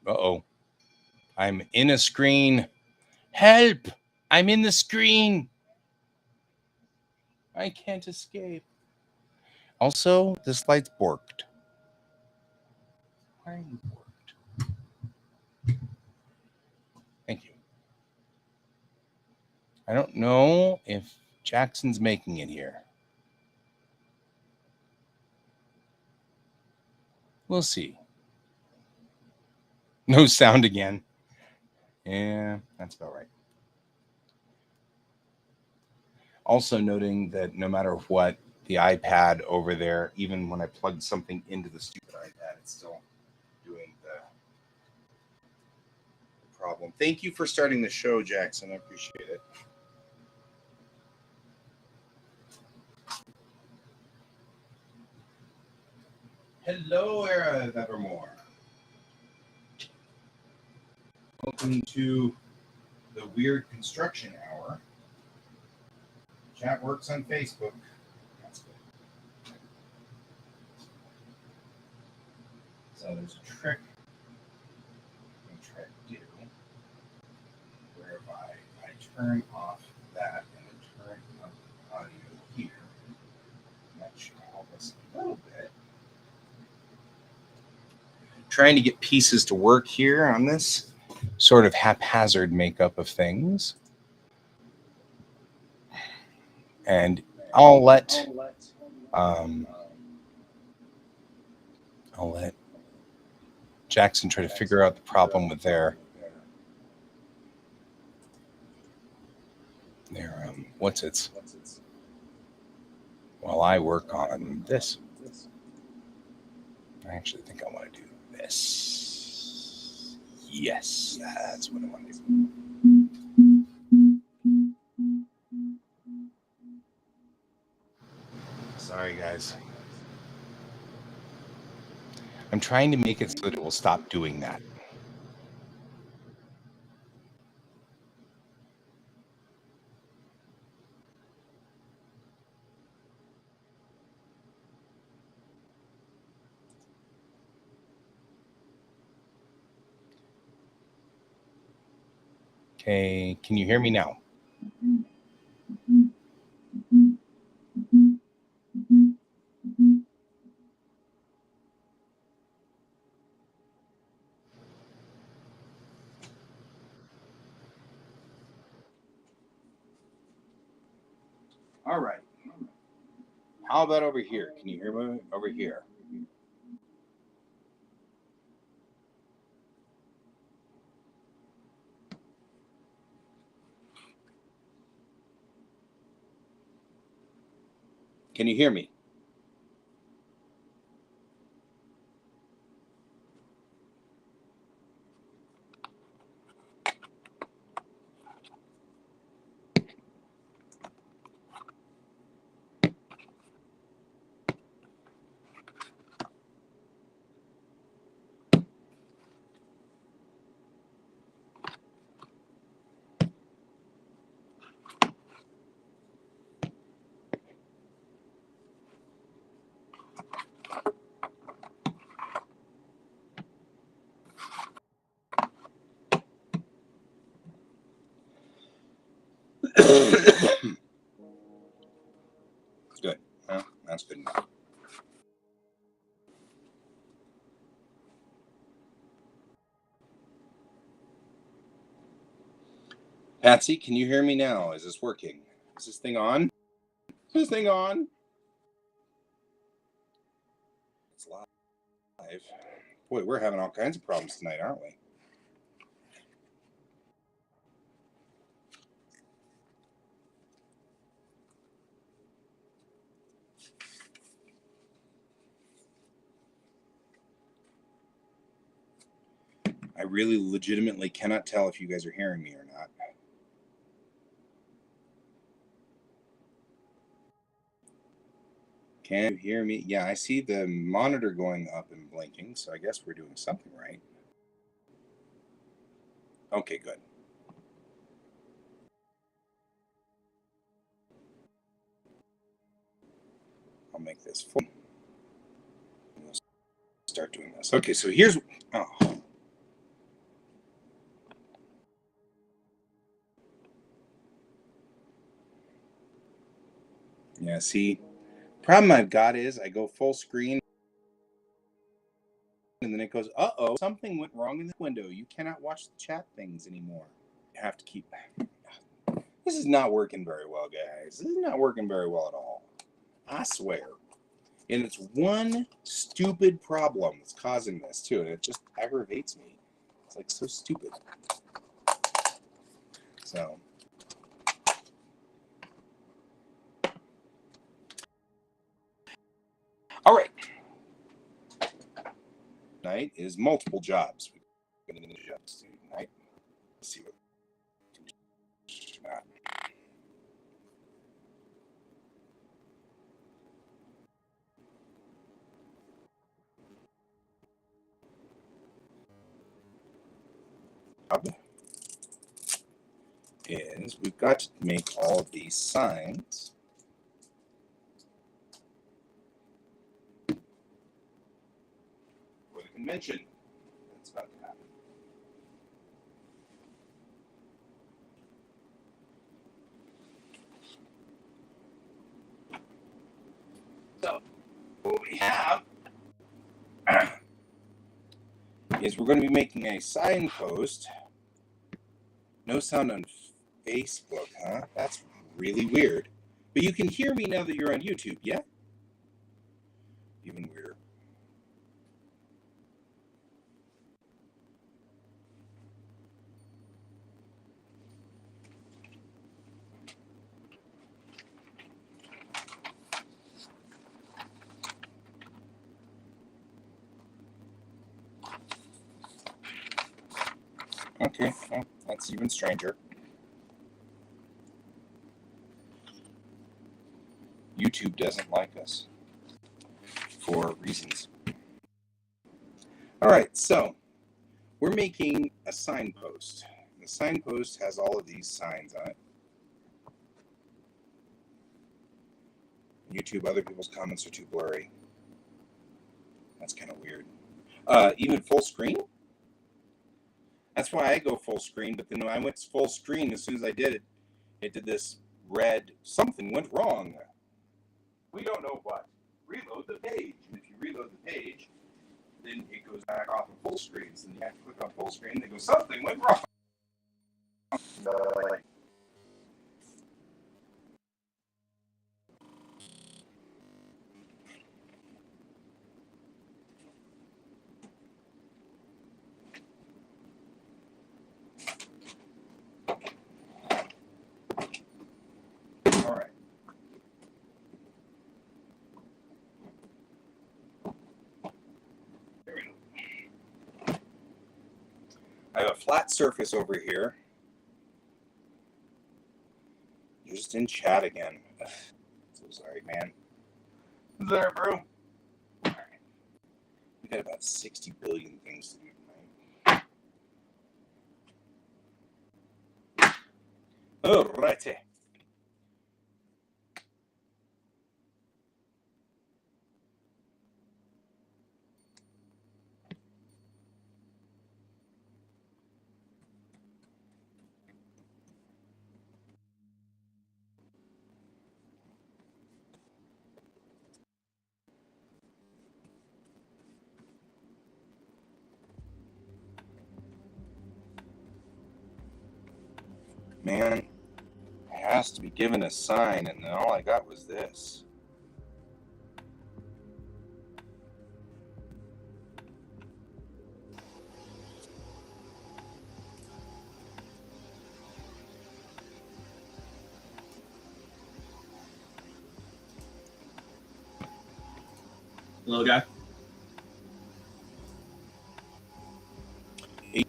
Uh-oh. I'm in a screen. Help! I'm in the screen. I can't escape. Also, this light's borked. Why are you borked? Thank you. I don't know if Jackson's making it here. We'll see. No sound again. Yeah, that's about right. Also noting that no matter what, the iPad over there, even when I plugged something into the stupid iPad, it's still doing the problem. Thank you for starting the show, Jackson. I appreciate it. Hello, Era Evermore. Welcome to the Weird Construction Hour. Chat works on Facebook. That's good. So there's a trick I'm trying to do whereby I turn off that and then turn up audio here. That should help us a little bit. Trying to get pieces to work here on this sort of haphazard makeup of things. And I'll let Jackson try to figure out the problem with their what's its while I work on this. I actually think I want to do this. Yes, that's what I want to do. Sorry, guys. I'm trying to make it so that it will stop doing that. Okay, can you hear me now? All right. How about over here? Can you hear me over here? Can you hear me? Good. Well, that's good enough. Patsy, can you hear me now? Is this working? Is this thing on? Is this thing on? It's live. Boy, we're having all kinds of problems tonight, aren't we? I really legitimately cannot tell if you guys are hearing me or not. Can you hear me? Yeah, I see the monitor going up and blinking, so I guess we're doing something right. Okay, good. I'll make this full. We'll start doing this. Okay, so here's... Oh. Yeah, see, problem I've got is I go full screen and then it goes, uh-oh, something went wrong in the window. You cannot watch the chat things anymore. You have to keep... This is not working very well, guys. This is not working very well at all. I swear. And it's one stupid problem that's causing this, too. And it just aggravates me. It's like so stupid. So... All right. Tonight is multiple jobs. We're going to do jobs tonight. Let's see what. Is we've got to make all of these signs for the convention that's about to happen. So what we have is we're going to be making a signpost. No sound on Facebook, huh? That's really weird. But you can hear me now that you're on YouTube, yeah? Even weirder. Okay, well, that's even stranger. YouTube doesn't like us for reasons. All right, so we're making a signpost. The signpost has all of these signs on it. YouTube, other people's comments are too blurry. That's kind of weird. Even full screen? That's why I go full screen, but then when I went full screen, as soon as I did it, it did this red, something went wrong. We don't know what. Reload the page. And if you reload the page, then it goes back off of full screen. So then you have to click on full screen, and it goes, something went wrong. All right. There we go. I have a flat surface over here. You're just in chat again. So sorry, man. There, bro. All right. We got about 60 billion things to do tonight. All righty. Man, it has to be given a sign, and all I got was this. Little guy.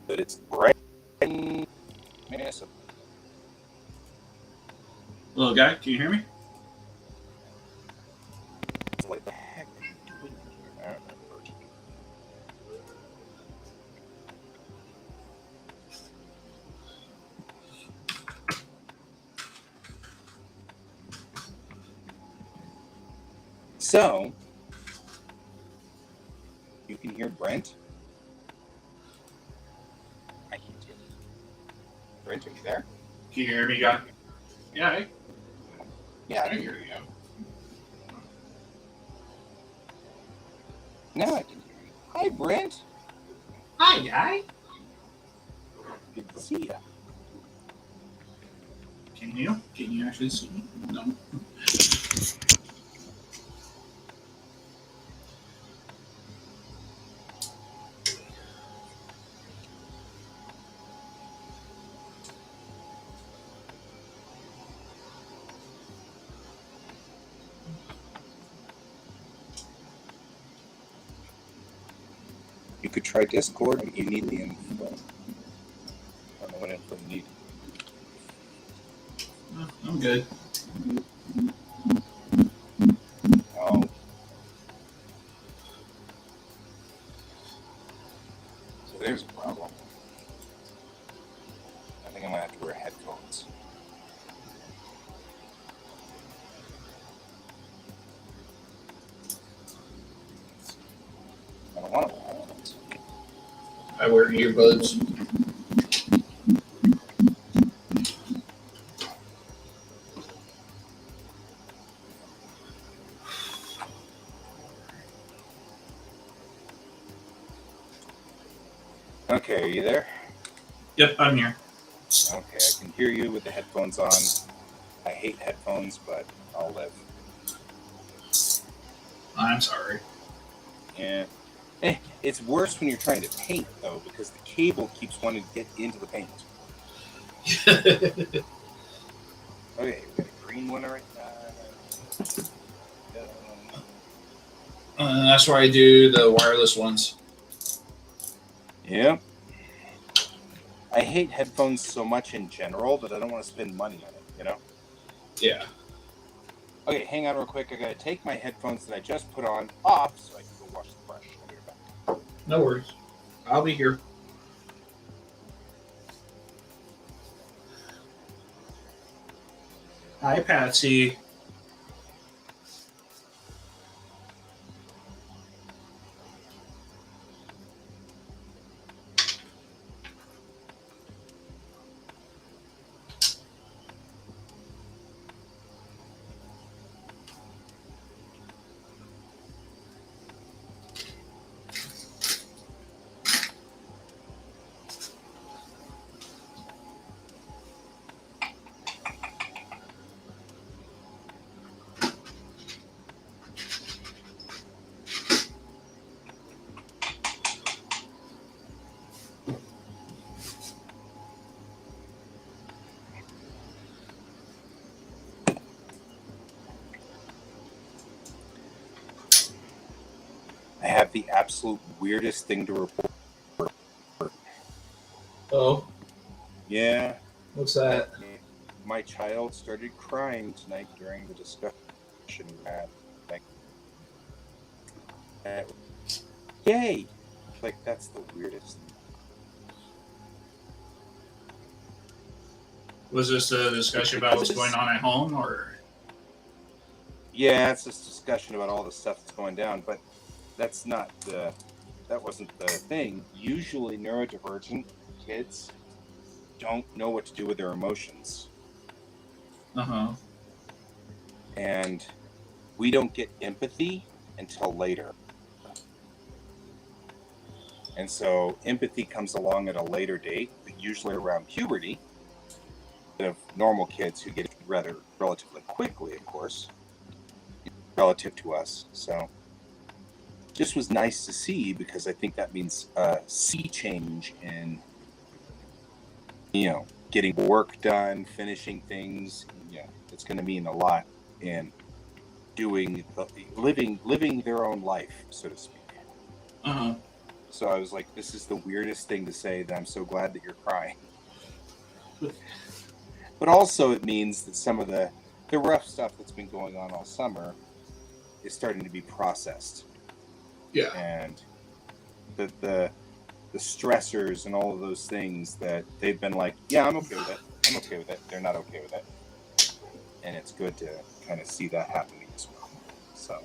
But it's bright and massive. Little guy, can you hear me? What the heck are you doing here? So, you can hear Brent. I can't hear you. Brent, are you there? Can you hear me, guy? Yeah, Yeah, I hear you. Now I can hear you. Hi, Brent. Hi, guy. Good to see you. Can you? Can you actually see me? No. You could try Discord, but you need the info. I don't know what info you need. I'm good. Oh. So there's a problem. I think I'm going to have to wear headphones. I don't want to wear headphones. I wear earbuds. Okay, are you there? Yep, I'm here. Okay, I can hear you with the headphones on. I hate headphones, but I'll live. I'm sorry. Yeah. It's worse when you're trying to paint, though, because the cable keeps wanting to get into the paint. Okay, we got a green one right now. That's why I do the wireless ones. Yep. I hate headphones so much in general that I don't want to spend money on it, you know? Yeah. Okay, hang on real quick. I gotta take my headphones that I just put on off so I can go wash the brush. I'll be right back. No worries. I'll be here. Hi, Patsy. I have the absolute weirdest thing to report. Oh, Yeah. what's that? My child started crying tonight during the discussion. Yay! Like, that's the weirdest. Was this a discussion about what's going on at home, or? Yeah, it's this discussion about all the stuff that's going down, but that wasn't the thing. Usually neurodivergent kids don't know what to do with their emotions. Uh-huh. And we don't get empathy until later. And so empathy comes along at a later date, but usually around puberty, of normal kids who get it relatively quickly, of course, relative to us. So just was nice to see, because I think that means a sea change in, getting work done, finishing things. It's going to mean a lot in living their own life, so to speak. Uh-huh. So I was like, this is the weirdest thing to say, that I'm so glad that you're crying. But also it means that some of the rough stuff that's been going on all summer is starting to be processed. Yeah. And the stressors and all of those things that they've been like, yeah, I'm okay with it. I'm okay with it. They're not okay with it. And it's good to kind of see that happening as well. So,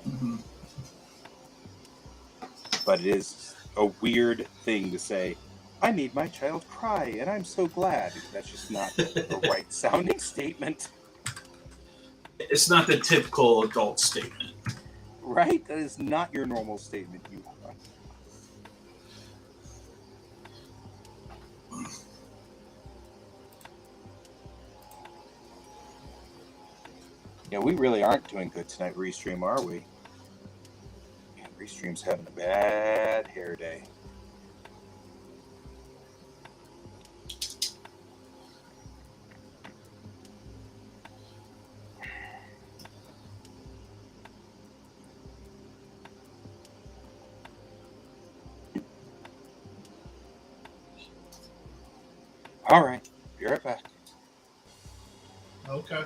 But it is a weird thing to say, I made my child cry and I'm so glad. That's just not the right sounding statement. It's not the typical adult statement. Right? That is not your normal statement. You. Yeah, we really aren't doing good tonight, Restream, are we? Man, Restream's having a bad hair day. All right, be right back. Okay.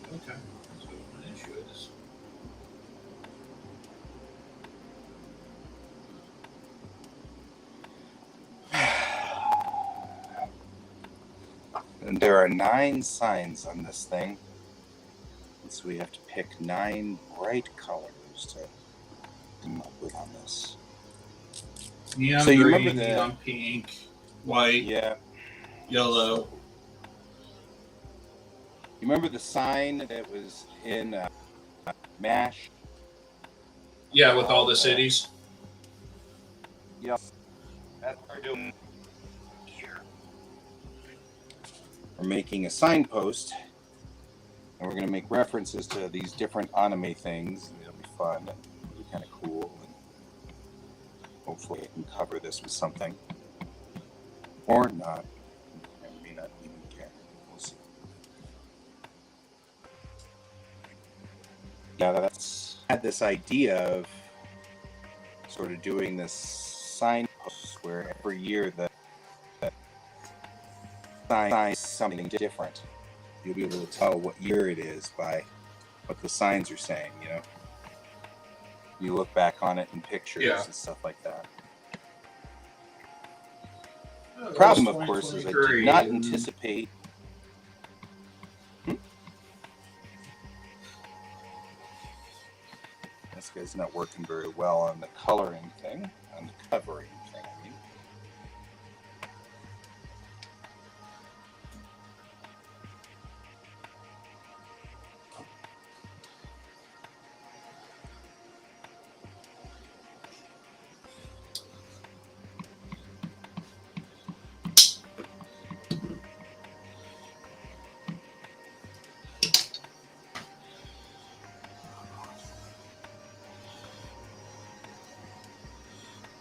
Okay. So my issue is. And there are 9 signs on this thing. So we have to pick 9 bright colors to come up with on this. Neon So you green, remember the- neon pink, white, Yeah. yellow. You remember the sign that was in MASH? Yeah, with all the cities. Yep. That's what we're doing here. We're making a signpost, and we're going to make references to these different anime things. It'll be fun. It'll be kind of cool. And hopefully I can cover this with something. Or not. I may not even care. We'll see. Yeah, that's had this idea of sort of doing this signpost where every year the sign is something different. You'll be able to tell what year it is by what the signs are saying, you know? You look back on it in pictures and stuff like that. The problem, of course, is I did not anticipate. This guy's not working very well on the coloring thing, on the covering thing, I mean.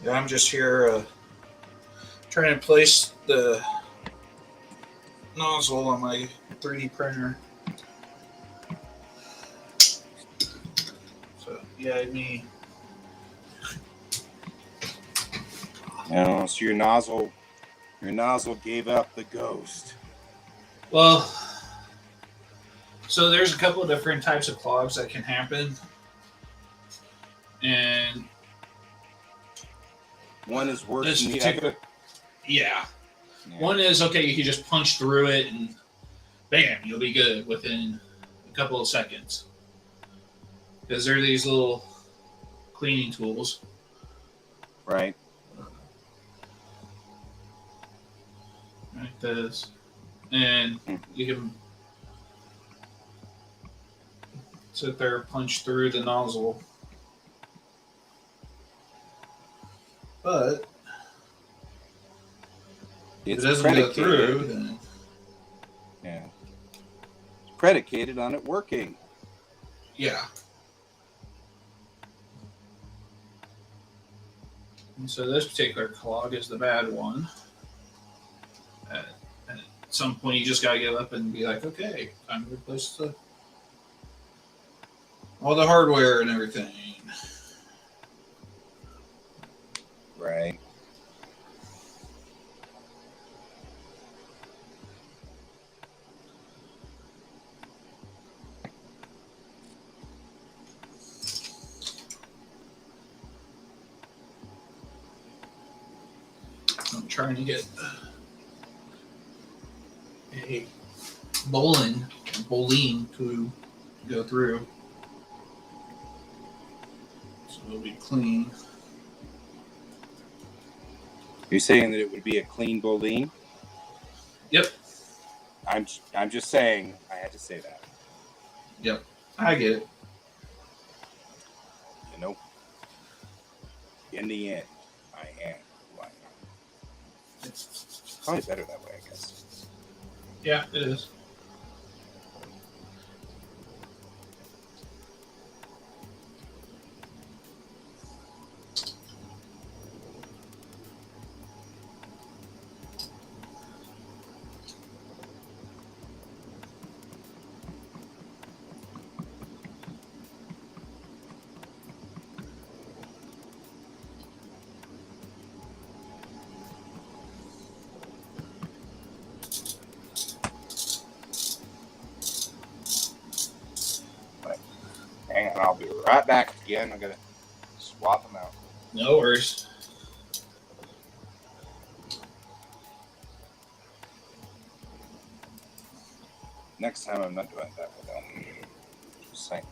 Yeah, I'm just here trying to place the nozzle on my 3D printer. So, yeah, me. No, so your nozzle gave up the ghost. Well, so there's a couple of different types of clogs that can happen. And one is worse this than the particular, other. Yeah. One is, okay, you can just punch through it and bam, you'll be good within a couple of seconds. Because they're these little cleaning tools. Right. Like this. And you can sit there, punch through the nozzle. But if it doesn't go through, then yeah, it's predicated on it working. Yeah. And so this particular clog is the bad one. At some point, you just gotta give up and be like, okay, time to replace all the hardware and everything. Right. trying to get a bowling to go through. So it'll be clean. You're saying that it would be a clean bowline? Yep. I'm just saying. I had to say that. Yep. I get it. You know, in the end, I am who I am. It's probably better that way, I guess. Yeah, it is. Hang on, I'll be right back again. I'm gonna swap them out. No worries. Next time I'm not doing that with them. Just saying.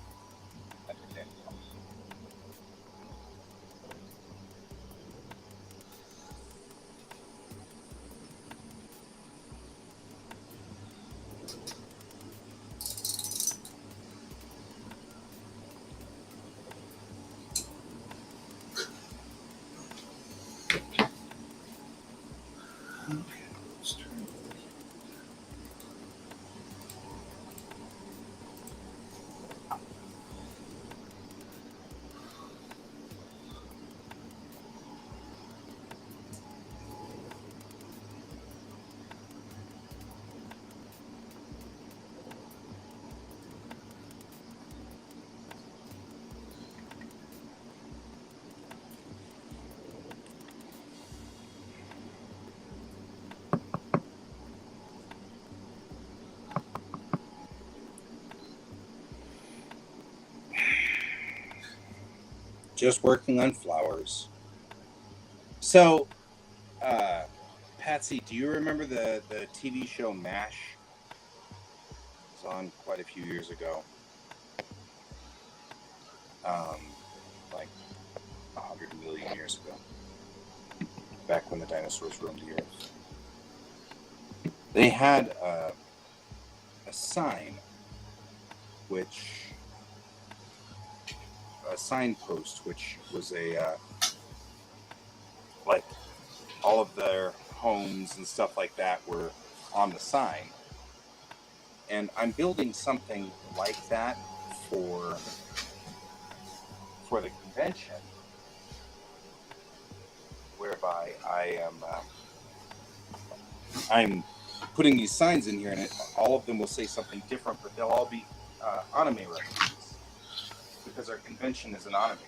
Just working on flowers. So, Patsy, do you remember the TV show MASH? It was on quite a few years ago. Like 100 million years ago. Back when the dinosaurs roamed the earth. They had a sign, a signpost, which was like all of their homes and stuff like that were on the sign. And I'm building something like that for the convention, whereby I'm putting these signs in here, and all of them will say something different, but they'll all be anime references, because our convention is an anime.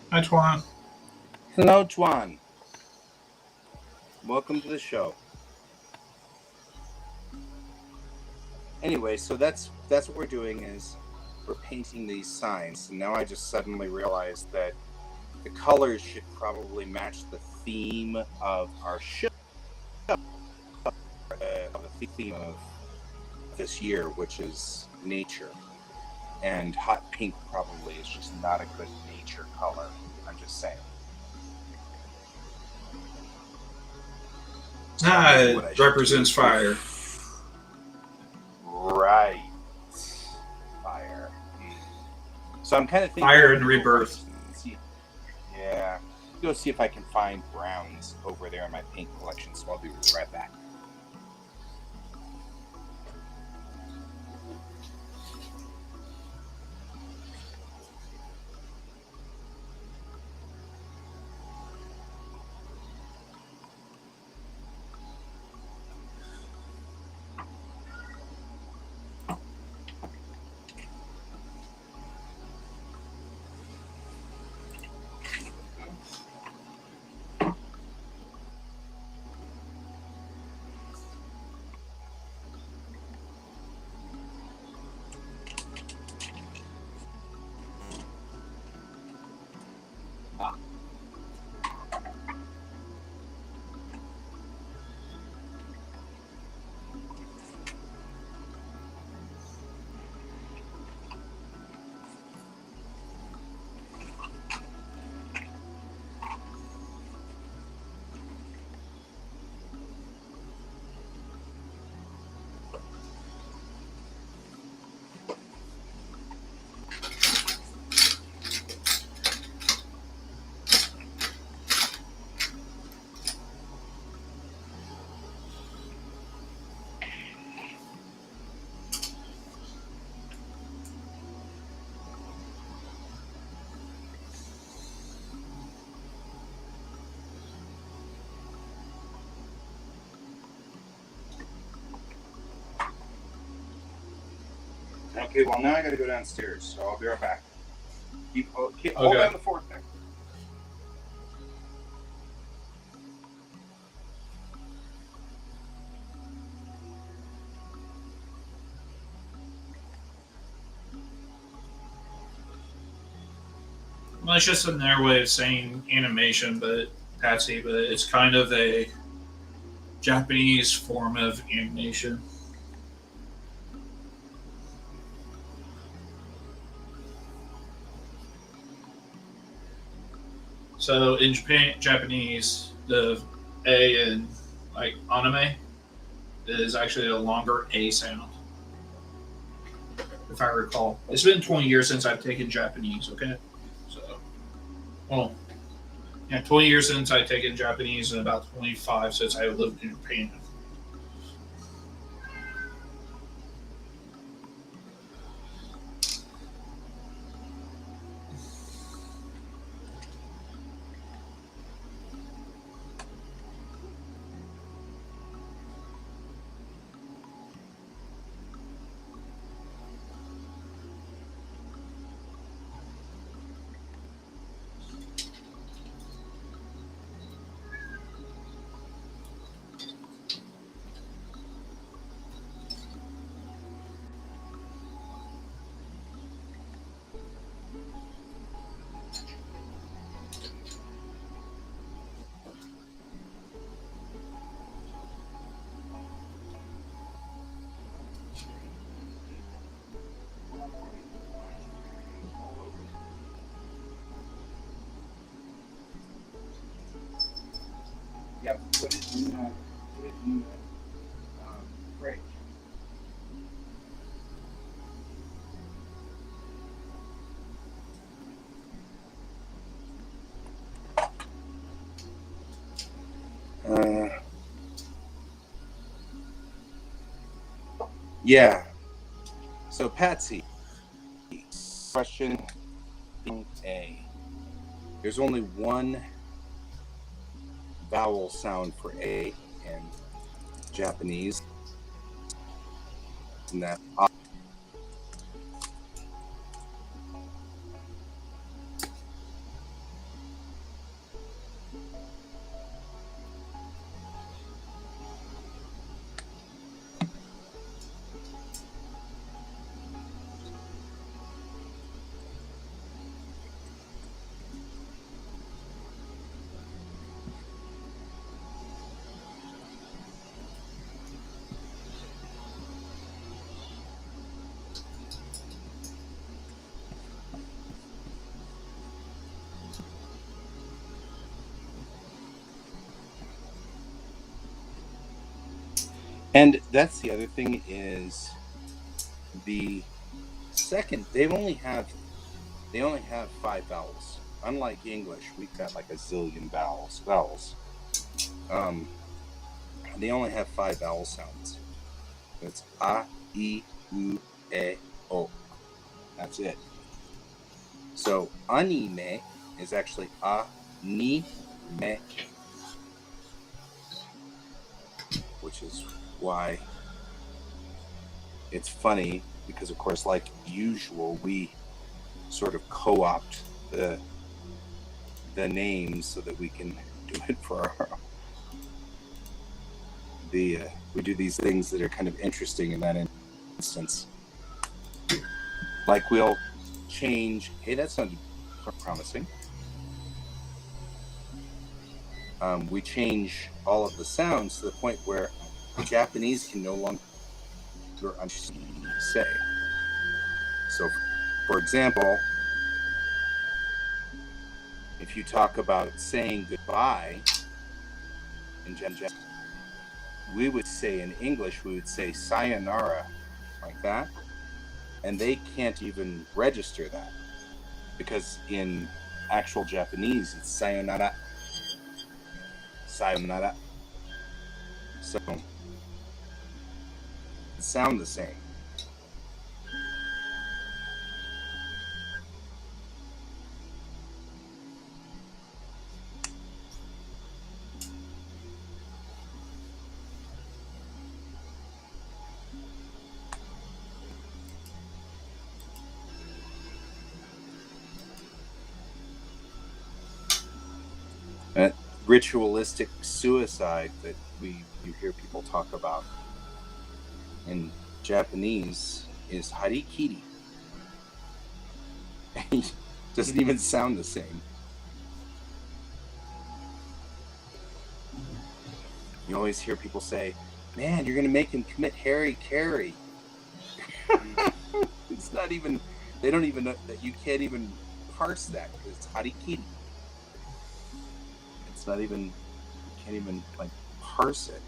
Hi, Tuan. Hello, Tuan. Welcome to the show. Anyway, so that's what we're doing, is we're painting these signs. And now I just suddenly realized that the colors should probably match the theme of our show, the theme of this year, which is nature. And hot pink probably is just not a good nature color. I'm just saying. It represents fire. Right. Fire. So I'm kind of thinking fire and rebirth. Yeah. Go see if I can find browns over there in my paint collection, so I'll be right back. Okay, well, now I got to go downstairs, so I'll be right back. Hold Okay. down the fort there. Well, it's just another way of saying animation, but Patsy, but it's kind of a Japanese form of animation. So in Japanese, the A in like anime is actually a longer A sound, if I recall. It's been 20 years since I've taken Japanese, okay? So, well, yeah, 20 years since I've taken Japanese and about 25 since I lived in Japan. Yeah, put it in the fridge. Yeah. So Patsy, question A. There's only one vowel sound for A in Japanese, and that's A. And that's the other thing is the second they only have 5 vowels. Unlike English, we've got like a zillion vowels. They only have 5 vowel sounds. It's a, I, u, e, o. That's it. So anime is actually a, ni, me, which is why it's funny because, of course, like usual, we sort of co-opt the names so that we can do it for our we do these things that are kind of interesting in that instance. Like we'll change. Hey, that sounded promising. We change all of the sounds to the point where the Japanese can no longer understand what you say. So, for example, if you talk about saying goodbye in Japanese, we would say in English, we would say sayonara, like that. And they can't even register that because in actual Japanese, it's sayonara. Sayonara. So it sound the same. ritualistic suicide that you hear people talk about in Japanese is harikiri. It doesn't even sound the same. You always hear people say, man, you're going to make him commit harikari. It's not even, they don't even know that you can't even parse that because it's harikiri. It's not even, you can't even like parse it.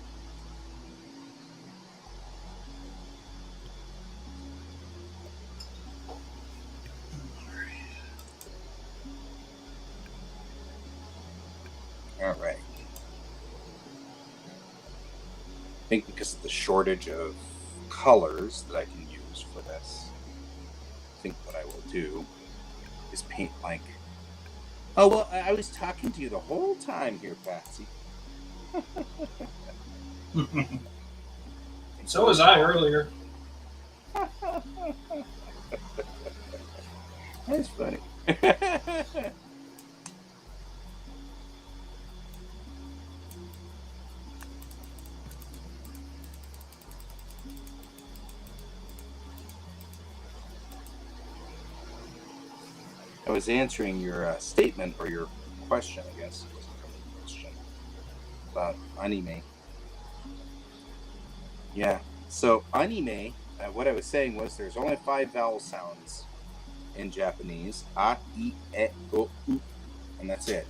All right. I think because of the shortage of colors that I can use for this, I think what I will do is paint like... Oh, well, I was talking to you the whole time here, Patsy. So was I earlier. That's funny. I was answering your statement or your question, I guess. It wasn't really a question about anime. Yeah. So anime, what I was saying was there's only 5 vowel sounds in Japanese: a, I, e, o, u, and that's it.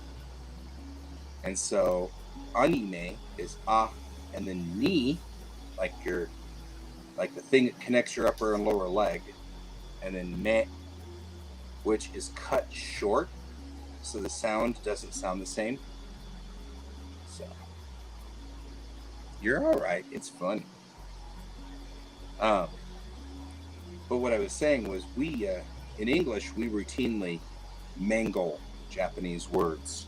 And so anime is a, and then ni, like the thing that connects your upper and lower leg, and then me, which is cut short, so the sound doesn't sound the same. So you're all right. It's funny. But what I was saying was we, in English, we routinely mangle Japanese words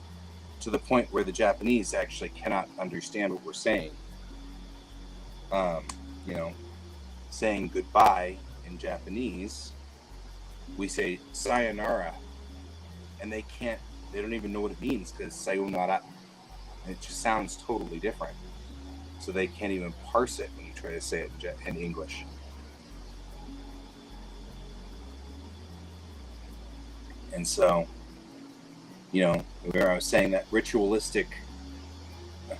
to the point where the Japanese actually cannot understand what we're saying. You know, saying goodbye in Japanese, we say sayonara, and they don't even know what it means because sayonara, it just sounds totally different. So they can't even parse it when you try to say it in English. And so, you know, where I was saying that ritualistic,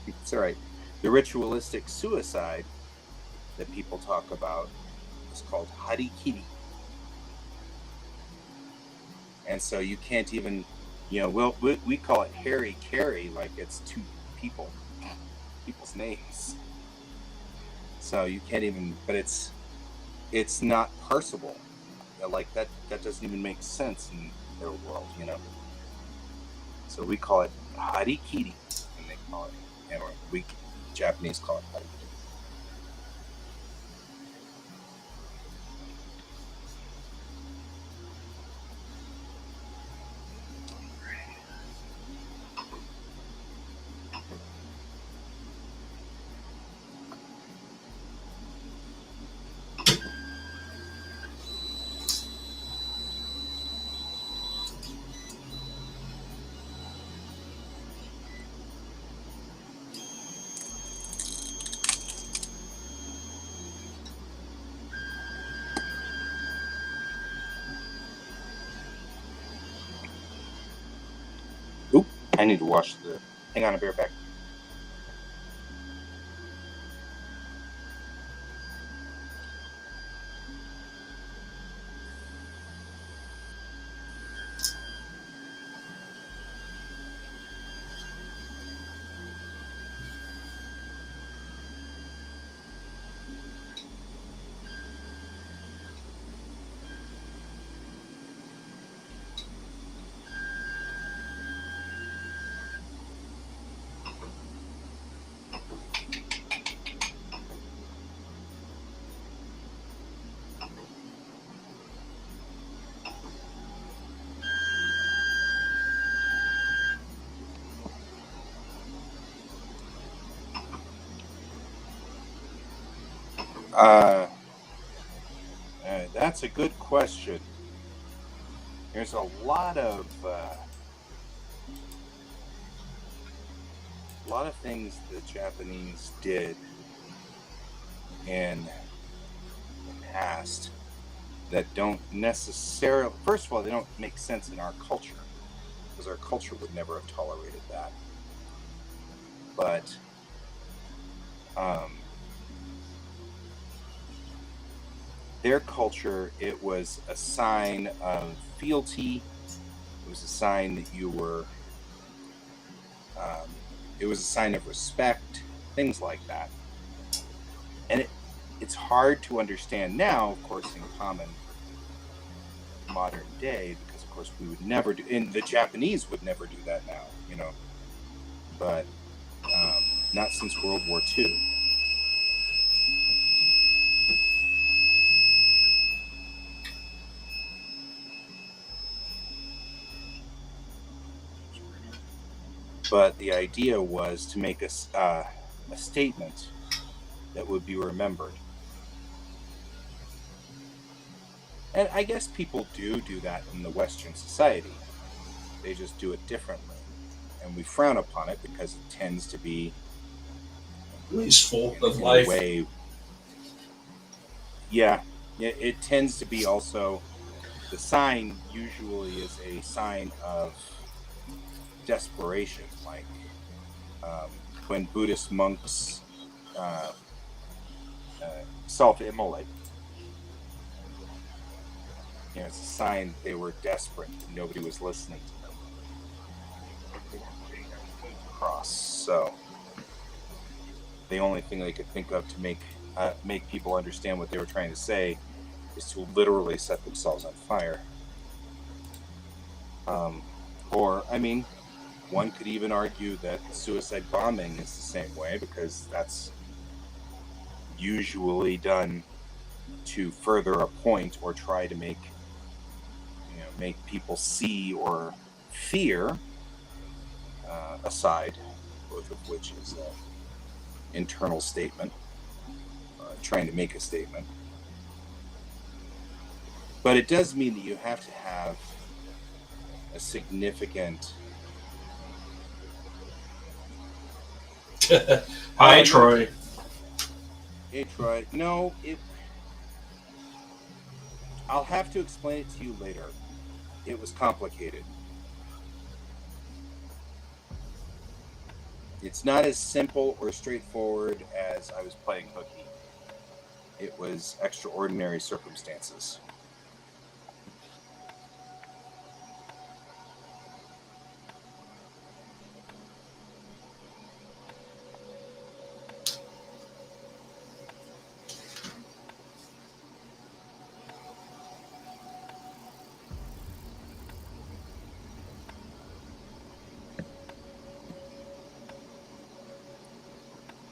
it's all right, the ritualistic suicide that people talk about is called harikiri. And so you can't even, you know, we call it harikari like it's two people's names. So you can't even, but it's not parsable. Like that doesn't even make sense in their world, you know. So we call it harikiri, and they call it, and we Japanese call it harikiri. Oop, I need to wash the... Hang on, I'll be right back. That's a good question. There's a lot of a lot of things the Japanese did in the past that don't necessarily, first of all, they don't make sense in our culture, because our culture would never have tolerated that. But their culture, it was a sign of fealty. It was a sign that you were, it was a sign of respect, things like that. And it's hard to understand now, of course, in common modern day, because of course we would never do, and the Japanese would never do that now, you know, but not since World War II. But the idea was to make a statement that would be remembered. And I guess people do that in the Western society. They just do it differently. And we frown upon it because it tends to be wasteful of in life. a way. Yeah, it tends to be also, the sign usually is a sign of desperation, like when Buddhist monks self-immolate. You know, it's a sign that they were desperate. Nobody was listening to them. They were putting their feet across. So the only thing they could think of to make people understand what they were trying to say is to literally set themselves on fire. Or, I mean, one could even argue that suicide bombing is the same way, because that's usually done to further a point or try to make people see or fear a side, both of which is an internal statement, trying to make a statement. But it does mean that you have to have a significant... Hi, Troy. Hey, Troy. No, I'll have to explain it to you later. It was complicated. It's not as simple or straightforward as I was playing hooky. It was extraordinary circumstances.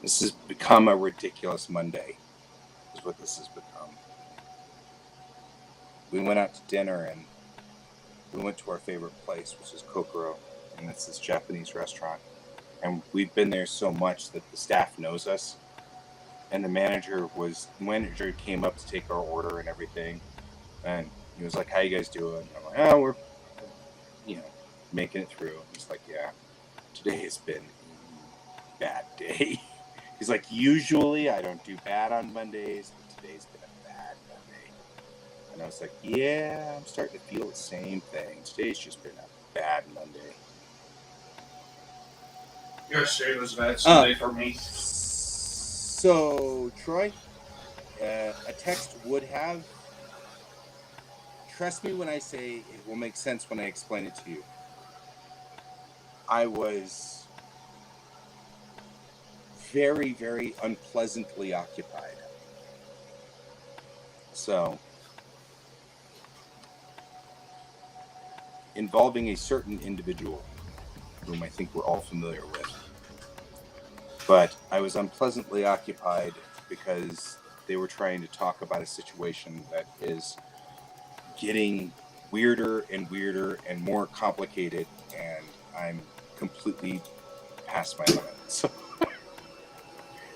This has become a ridiculous Monday, is what this has become. We went out to dinner and we went to our favorite place, which is Kokoro, and it's this Japanese restaurant. And we've been there so much that the staff knows us. And the manager came up to take our order and everything. And he was like, "How you guys doing?" I'm like, "Oh, we're making it through." He's like, "Yeah, today has been a bad day." He's like, "Usually I don't do bad on Mondays, but today's been a bad Monday." And I was like, "Yeah, I'm starting to feel the same thing. Today's just been a bad Monday." Yesterday was a bad Sunday for me. So, Troy, a text would have... Trust me when I say it will make sense when I explain it to you. I was very, very unpleasantly occupied. So, involving a certain individual whom I think we're all familiar with. But I was unpleasantly occupied because they were trying to talk about a situation that is getting weirder and weirder and more complicated, and I'm completely past my limit. So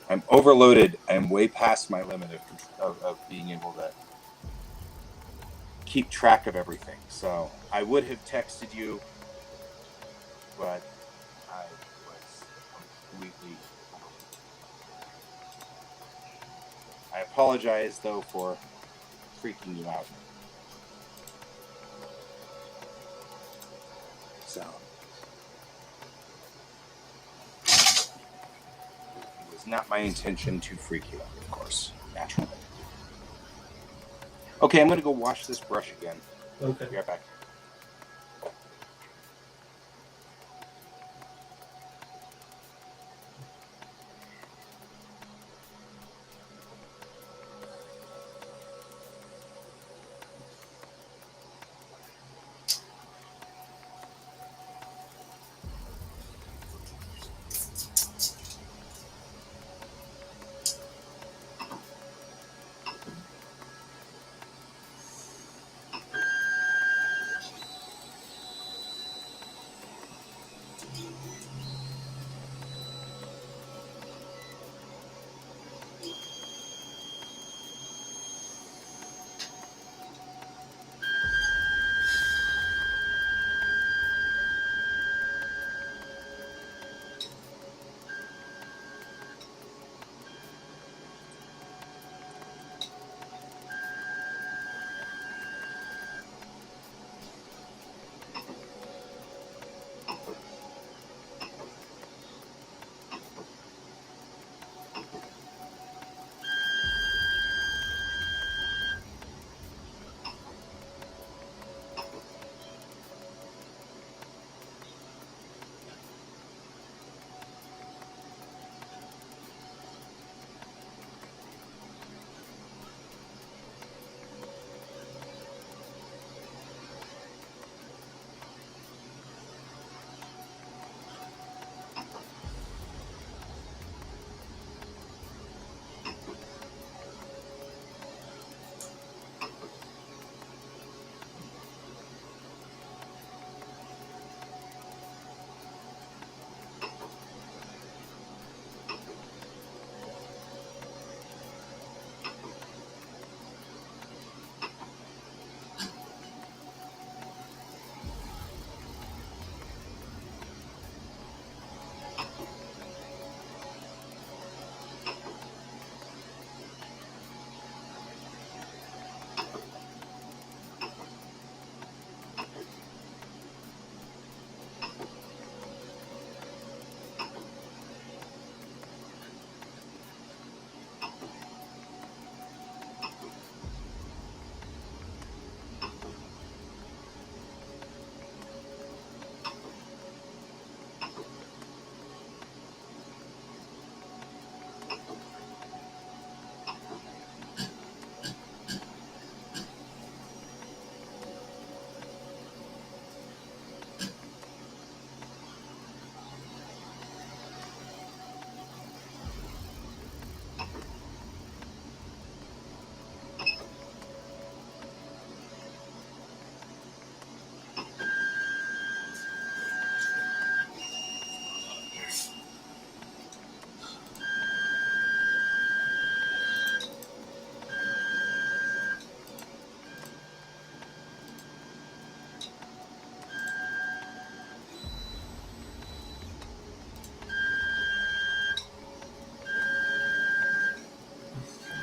I'm overloaded. I'm way past my limit of being able to keep track of everything. So I would have texted you, but I was completely. I apologize, though, for freaking you out. So, it was not my intention to freak you out, of course, naturally. Okay, I'm going to go wash this brush again. Okay. Be right back.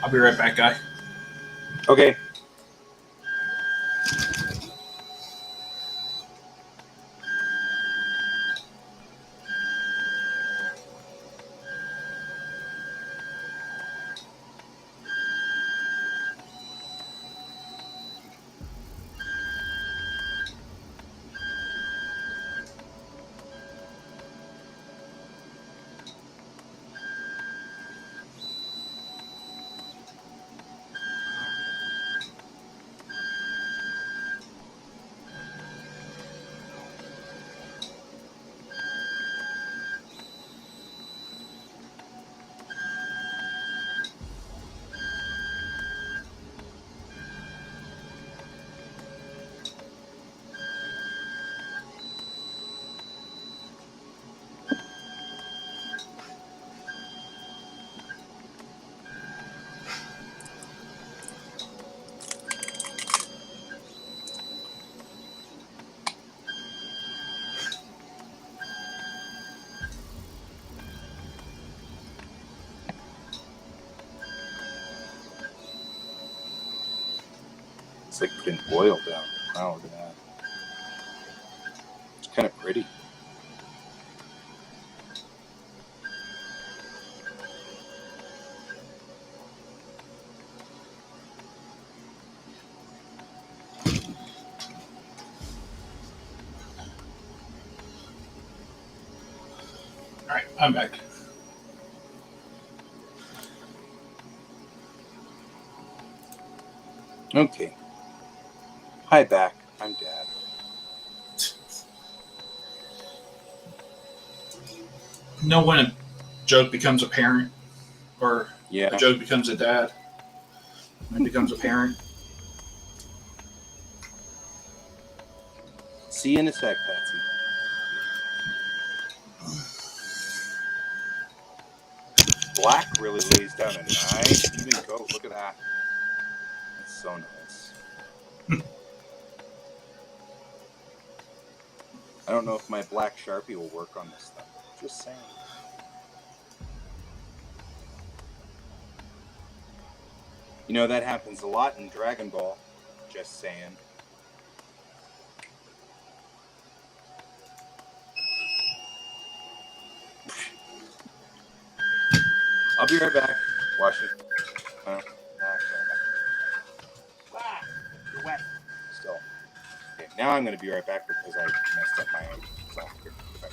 I'll be right back, guy. Okay. It's like putting oil down. Wow, look at that. It's kind of pretty. All right, I'm back. Okay. Hi, back. I'm Dad. Know when a joke becomes a parent, or Yeah. a joke becomes a dad, and it becomes a parent. See you in a sec, Patsy. Black really lays down a nice even coat. Look at that. That's so nice. I don't know if my black Sharpie will work on this thing. Just saying. You know, that happens a lot in Dragon Ball. Just saying. I'll be right back. Wash it. Oh, ah, you're wet. Still. Okay, now I'm going to be right back because I messed up my own. So, here, go back.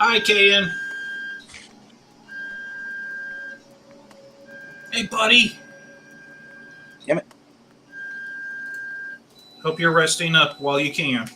Hi, Kayan. Hey, buddy. Damn it. Hope you're resting up while you can.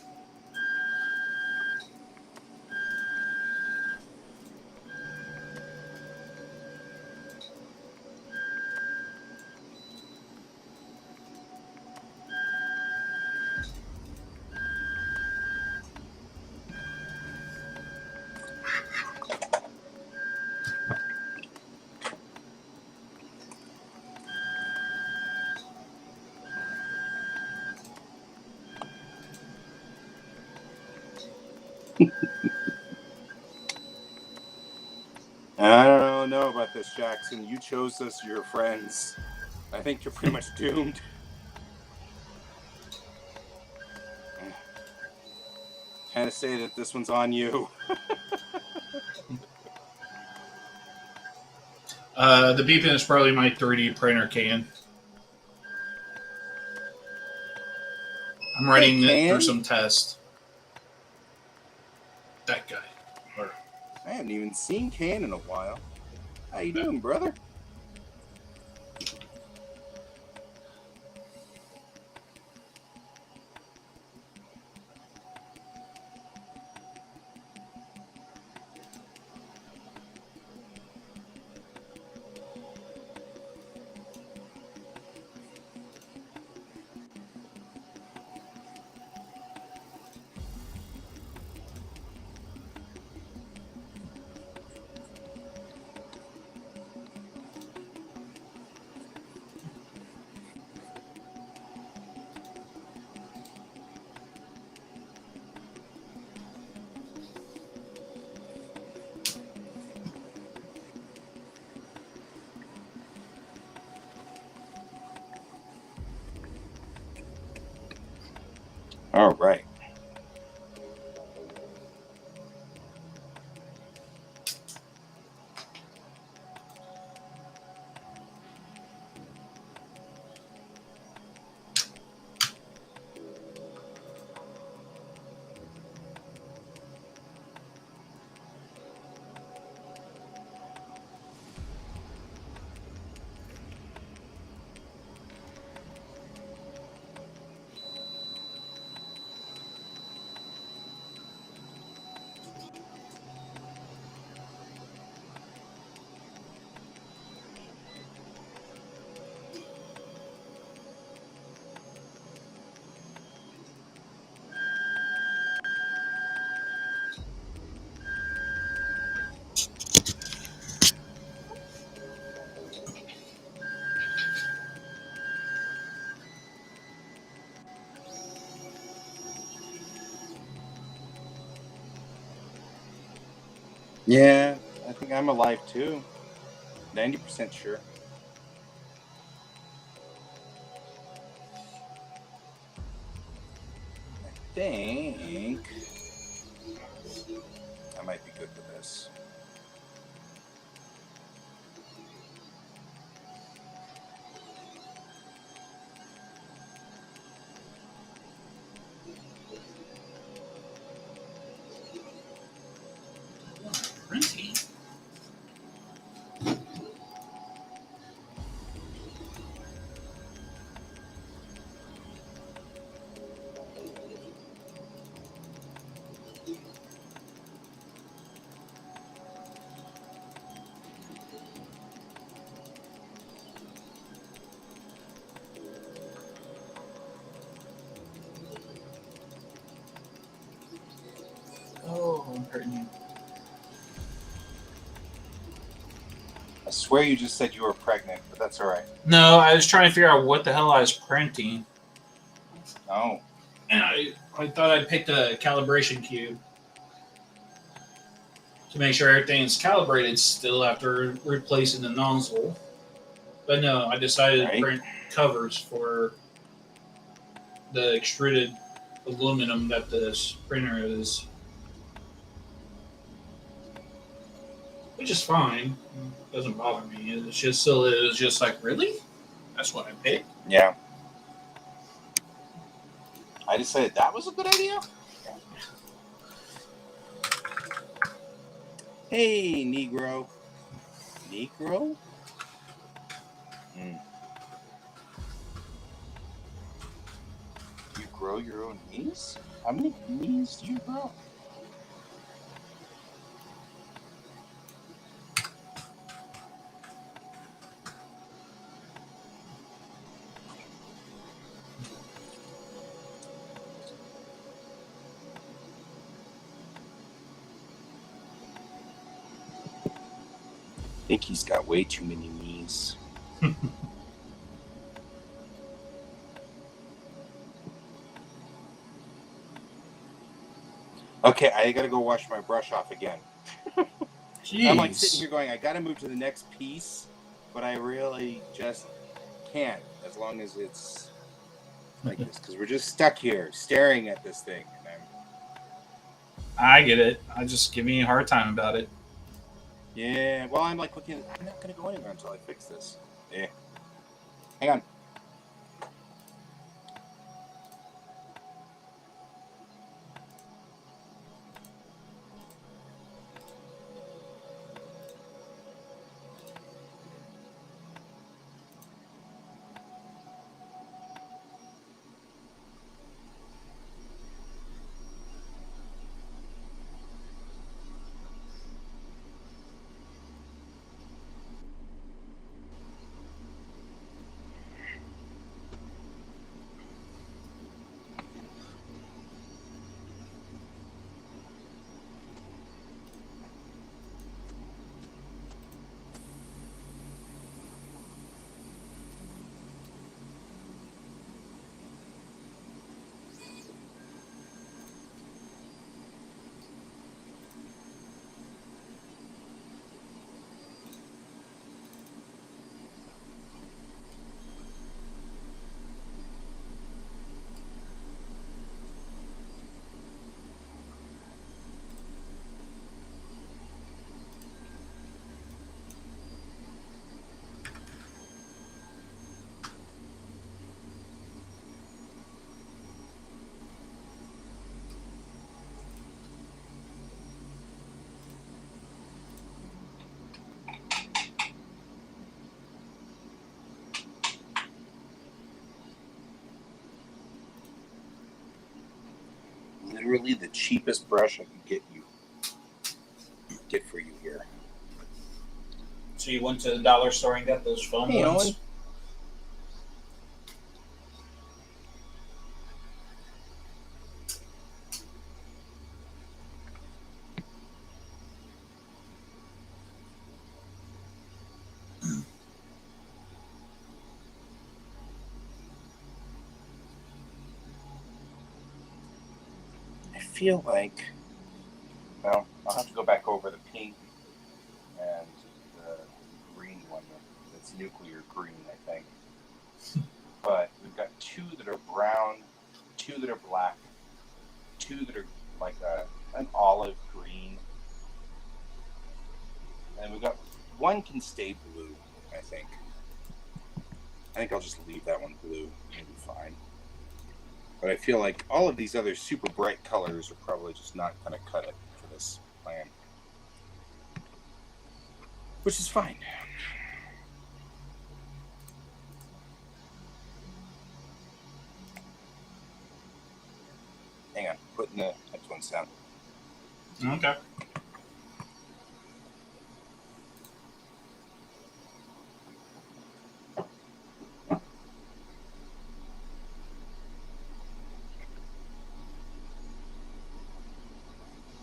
I don't know about this, Jackson. You chose us, your friends. I think you're pretty much doomed. Kind of say that this one's on you. The beeping is probably my 3D printer, Kayan. I'm running it through some tests. That guy. Or, I haven't even seen Kane in a while. How you doing, brother? All right. Yeah, I think I'm alive too. 90% sure. I think I might be good with this. Printing. Oh, I'm hurting you. I swear you just said you were pregnant, but that's all right. No, I was trying to figure out what the hell I was printing. Oh. And I thought I'd picked a calibration cube to make sure everything's calibrated still after replacing the nozzle. But no, I decided to print covers for the extruded aluminum that this printer is. Which is fine. It doesn't bother me. It's just still is just like, really? That's what I picked? Yeah. I decided that was a good idea. Hey, Negro. Negro? You grow your own knees? How many knees do you grow? I think he's got way too many knees. Okay, I gotta go wash my brush off again. I'm like sitting here going, I gotta move to the next piece, but I really just can't as long as it's like this, because we're just stuck here staring at this thing. And I get it. I just give me a hard time about it. yeah, well, I'm like looking, I'm not gonna go anywhere until I fix this. Yeah. Hang on. Literally the cheapest brush I could get for you here. So you went to the dollar store and got those foam ones? Owen. I feel like Well, I'll have to go back over the pink and the green one that's nuclear green, I think. But we've got two that are brown, two that are black, two that are like an olive green, and we've got one can stay blue, I think. I think I'll just leave that one blue. It'll be fine. But I feel like all of these other super bright colors are probably just not going to cut it for this plan. Which is fine. Hang on, putting the headphones down. Okay.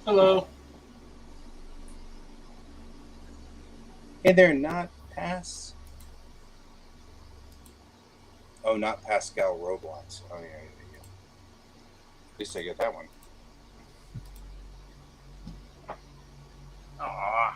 Hello. Hey there, not Pass. Oh, not Pascal Roblox. Oh, yeah. At least I get that one. Aww.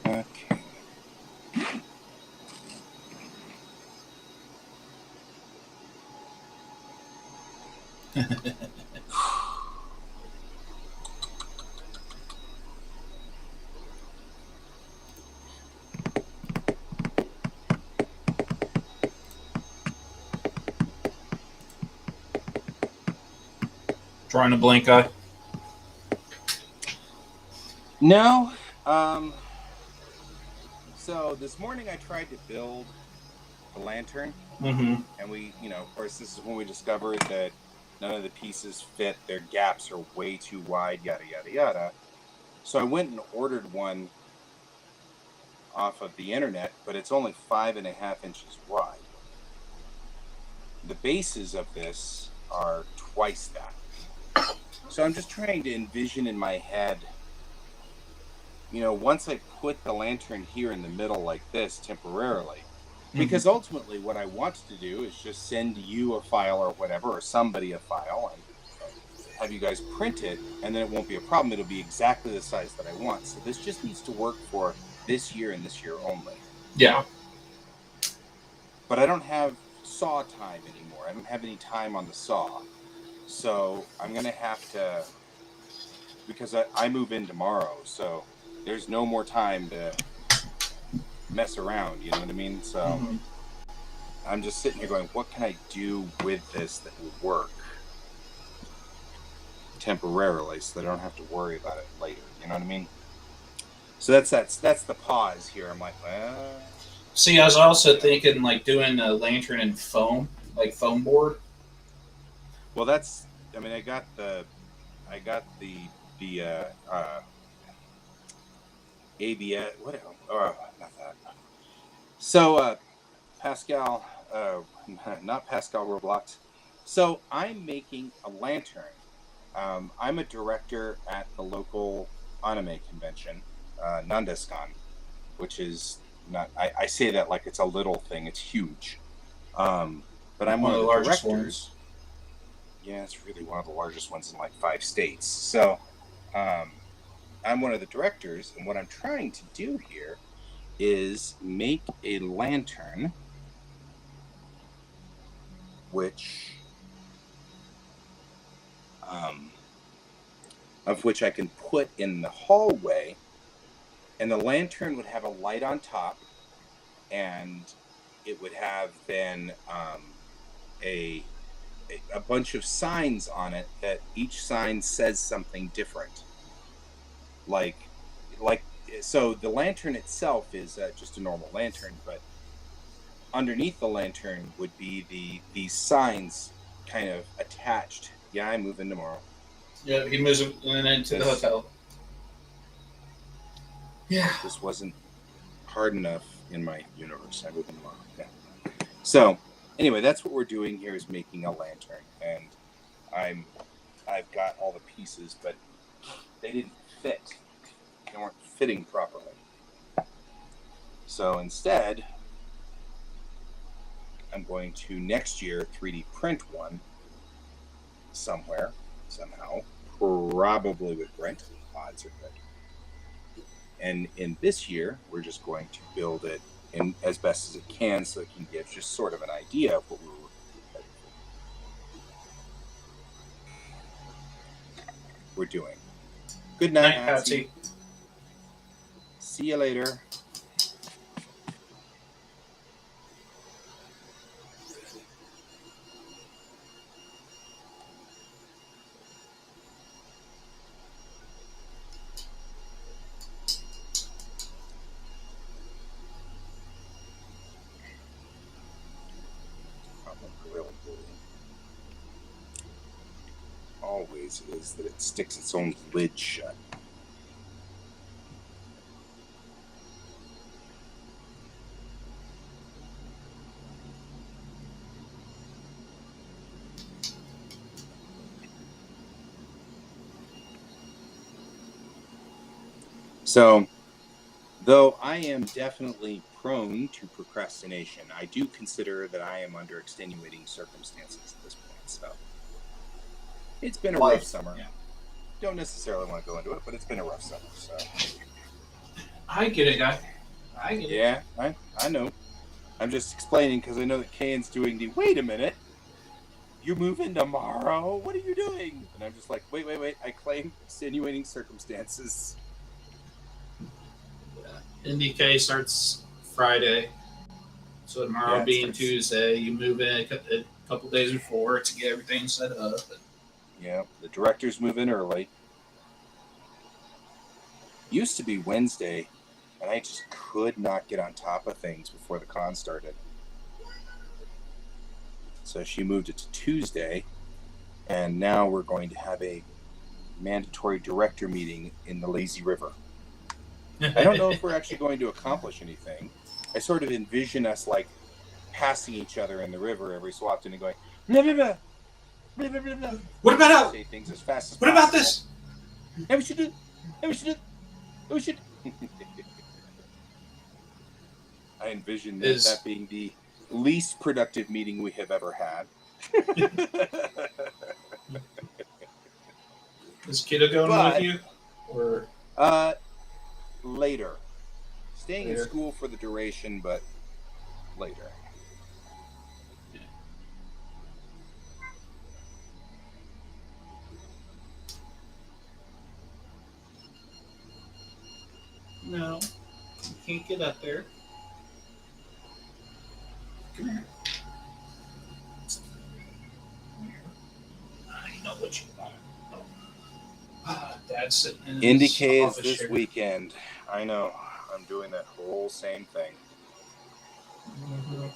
Okay. Drawing a blank eye. No. So this morning I tried to build the lantern, Mm-hmm. and we, of course, this is when we discovered that none of the pieces fit. Their gaps are way too wide, yada, yada, yada. So I went and ordered one off of the internet, but it's only 5.5 inches wide. The bases of this are twice that. So I'm just trying to envision in my head, once I put the lantern here in the middle like this temporarily, because ultimately what I want to do is just send you a file or whatever, or somebody a file, and have you guys print it, and then it won't be a problem. It'll be exactly the size that I want. So this just needs to work for this year and this year only. Yeah. But I don't have saw time anymore. I don't have any time on the saw. So I'm going to have to, because I move in tomorrow, so there's no more time to mess around, you know what I mean? So I'm just sitting here going, what can I do with this that will work temporarily so that I don't have to worry about it later, you know what I mean? So that's the pause here. I'm like, well... See, I was also thinking like doing a lantern in foam, like foam board. Well, I got the ABS, what? Not that. So, Pascal, not Pascal Roblox. So I'm making a lantern. I'm a director at the local anime convention, Nandeskan, which is not. I say that like it's a little thing. It's huge. But I'm one of the largest directors. ones. Yeah, it's really one of the largest ones in like 5 states. So I'm one of the directors, and what I'm trying to do here is make a lantern of which I can put in the hallway, and the lantern would have a light on top, and it would have then a bunch of signs on it that each sign says something different. Like so the lantern itself is just a normal lantern, but underneath the lantern would be these signs kind of attached. Yeah, I move in tomorrow. Yeah, he moves into the hotel. Yeah. This wasn't hard enough in my universe. I move in tomorrow. Yeah. So anyway, that's what we're doing here, is making a lantern, and I've got all the pieces, but they didn't fit. They weren't fitting properly. So instead, I'm going to next year 3D print one somewhere, somehow, probably with Brent. Odds are good. And in this year, we're just going to build it in as best as it can, so it can give just sort of an idea of what we were heading for. We're doing. Good night, Patsy. See you later. Always is that it sticks its own lid shut. So, though I am definitely prone to procrastination, I do consider that I am under extenuating circumstances at this point. So, it's been a rough summer. Yeah. Don't necessarily want to go into it, but it's been a rough summer. So, I get it, guy. I get it. Yeah, I know. I'm just explaining because I know that Kane's doing the, wait a minute, you move in tomorrow? What are you doing? And I'm just like, wait, I claim extenuating circumstances. NDK starts Friday, so tomorrow being Tuesday, you move in a couple days before to get everything set up. Yeah, the directors move in early. Used to be Wednesday, and I just could not get on top of things before the con started. So she moved it to Tuesday, and now we're going to have a mandatory director meeting in the Lazy River. I don't know if we're actually going to accomplish anything. I sort of envision us like passing each other in the river every so often and going, blah, blah, blah, blah, blah, blah, blah. What about say things as fast as what possible. About this? Hey, we should do. Hey, we should do. Hey, we should. I envision that being the least productive meeting we have ever had. Is Kiddo going with you? Or later. Staying in school for the duration, but later. No, you can't get up there. Come here. I know what you want. Dad's sitting in Indicates this weekend. I know. I'm doing that whole same thing. Mm-hmm.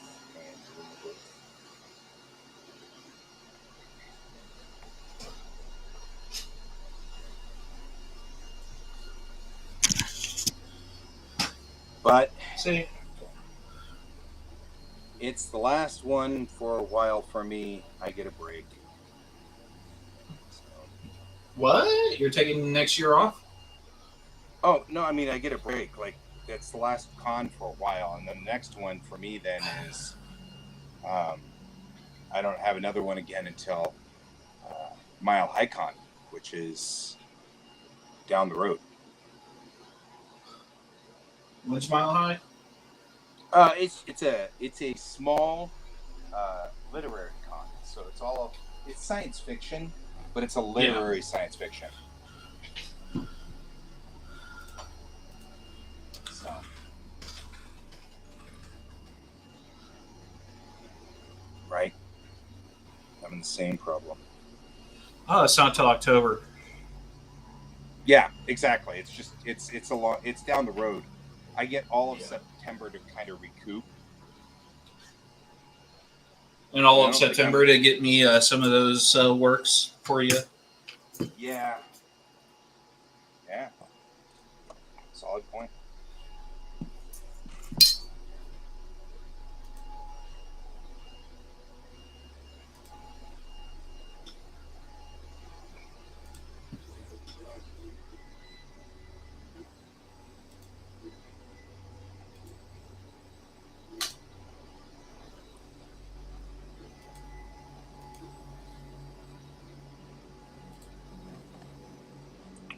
But it's the last one for a while for me. I get a break. So. What? You're taking next year off? Oh no, I mean I get a break. Like that's the last con for a while, and then the next one for me then is um, I don't have another one again until Mile High Con, which is down the road. When's Mile High? It's a small literary con, so it's science fiction, but it's a Yeah. literary science fiction. So right, having the same problem. Oh, it's not till October. Yeah, exactly. It's a lot. It's down the road. I get all of Yeah. September to kind of recoup. And all I of don't think September to get me some of those works for you. Yeah. Yeah. Solid point.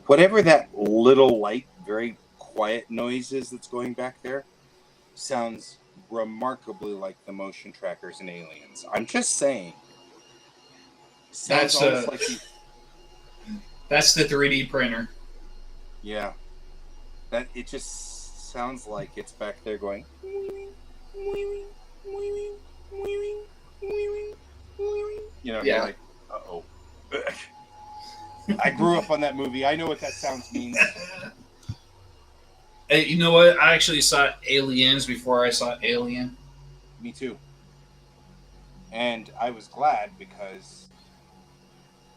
Whatever that little light, very quiet noise is that's going back there sounds remarkably like the motion trackers in Aliens. I'm just saying. Sounds That's almost like you. that's the 3D printer. Yeah. That it just sounds like it's back there going. You know, you're Yeah. like, uh-oh. I grew up on that movie. I know what that sounds means. Hey, you know what? I actually saw Aliens before I saw Alien. Me too. And I was glad because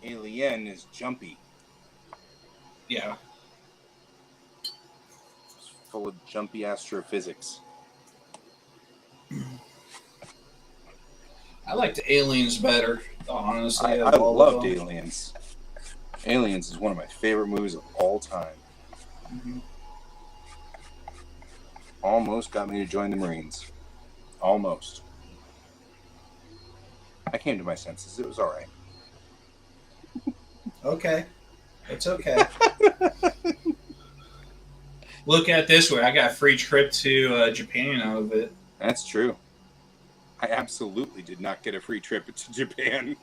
Alien is jumpy. Yeah. It's full of jumpy astrophysics. I liked Aliens better, honestly, I of all of loved them. Aliens. Aliens is one of my favorite movies of all time. Mm-hmm. Almost got me to join the Marines. Almost. I came to my senses. It was all right. Okay. It's okay. Look at it this way. I got a free trip to Japan out of it. That's true. I absolutely did not get a free trip to Japan.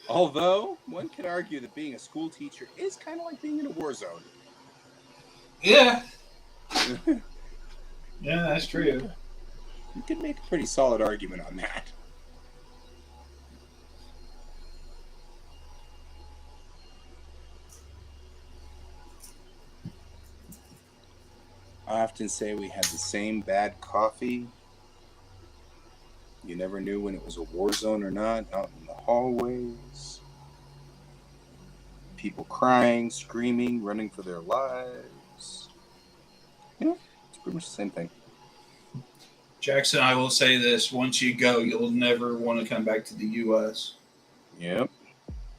Although, one could argue that being a school teacher is kind of like being in a war zone. Yeah. Yeah, that's true. You could make a pretty solid argument on that. I often say we had the same bad coffee. You never knew when it was a war zone or not, out in the hallways. People crying, screaming, running for their lives. Yeah, it's pretty much the same thing. Jackson, I will say this. Once you go, you'll never want to come back to the U.S. Yep.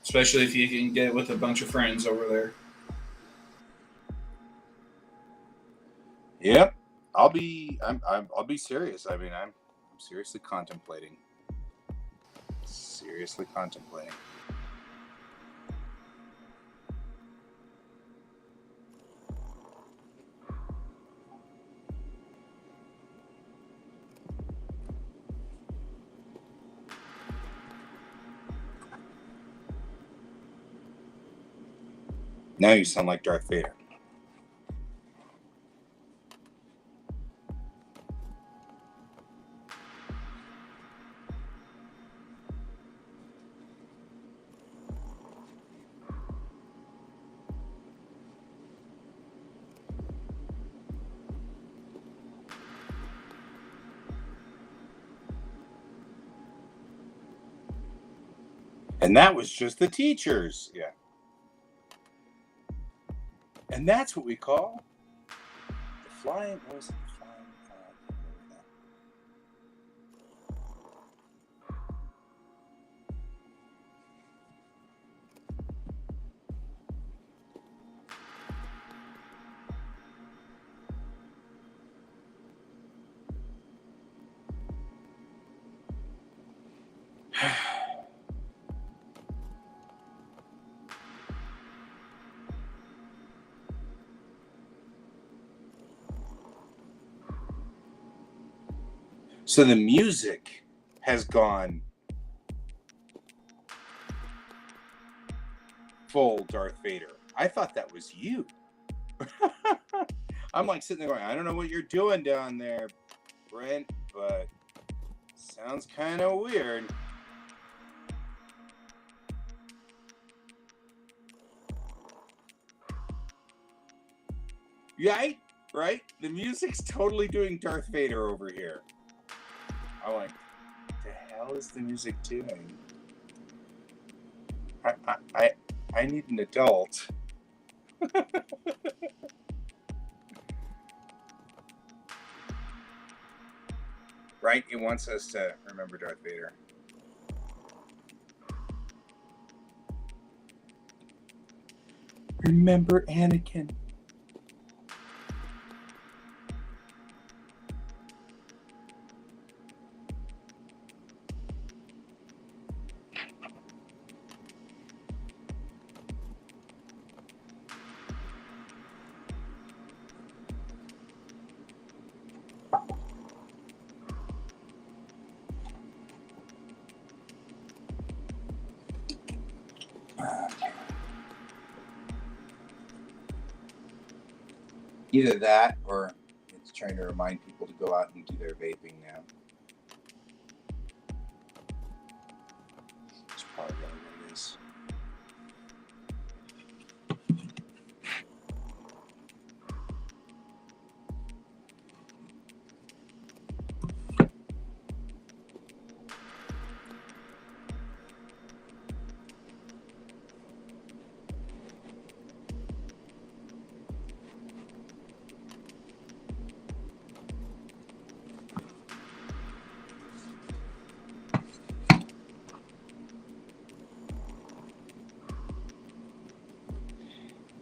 Especially if you can get with a bunch of friends over there. Yep. I'll be serious. I mean, I'm seriously contemplating. Seriously contemplating. Now you sound like Darth Vader. And that was just the teachers. Yeah. And that's what we call the flying. What was it? The flying. So the music has gone full Darth Vader. I thought that was you. I'm like sitting there going, I don't know what you're doing down there, Brent, but sounds kind of weird. Right? Right? The music's totally doing Darth Vader over here. I'm like, what the hell is the music doing? I need an adult. Right? It wants us to remember Darth Vader. Remember Anakin. Either that or it's trying to remind people to go out and do their vaping now. It's probably really what it is.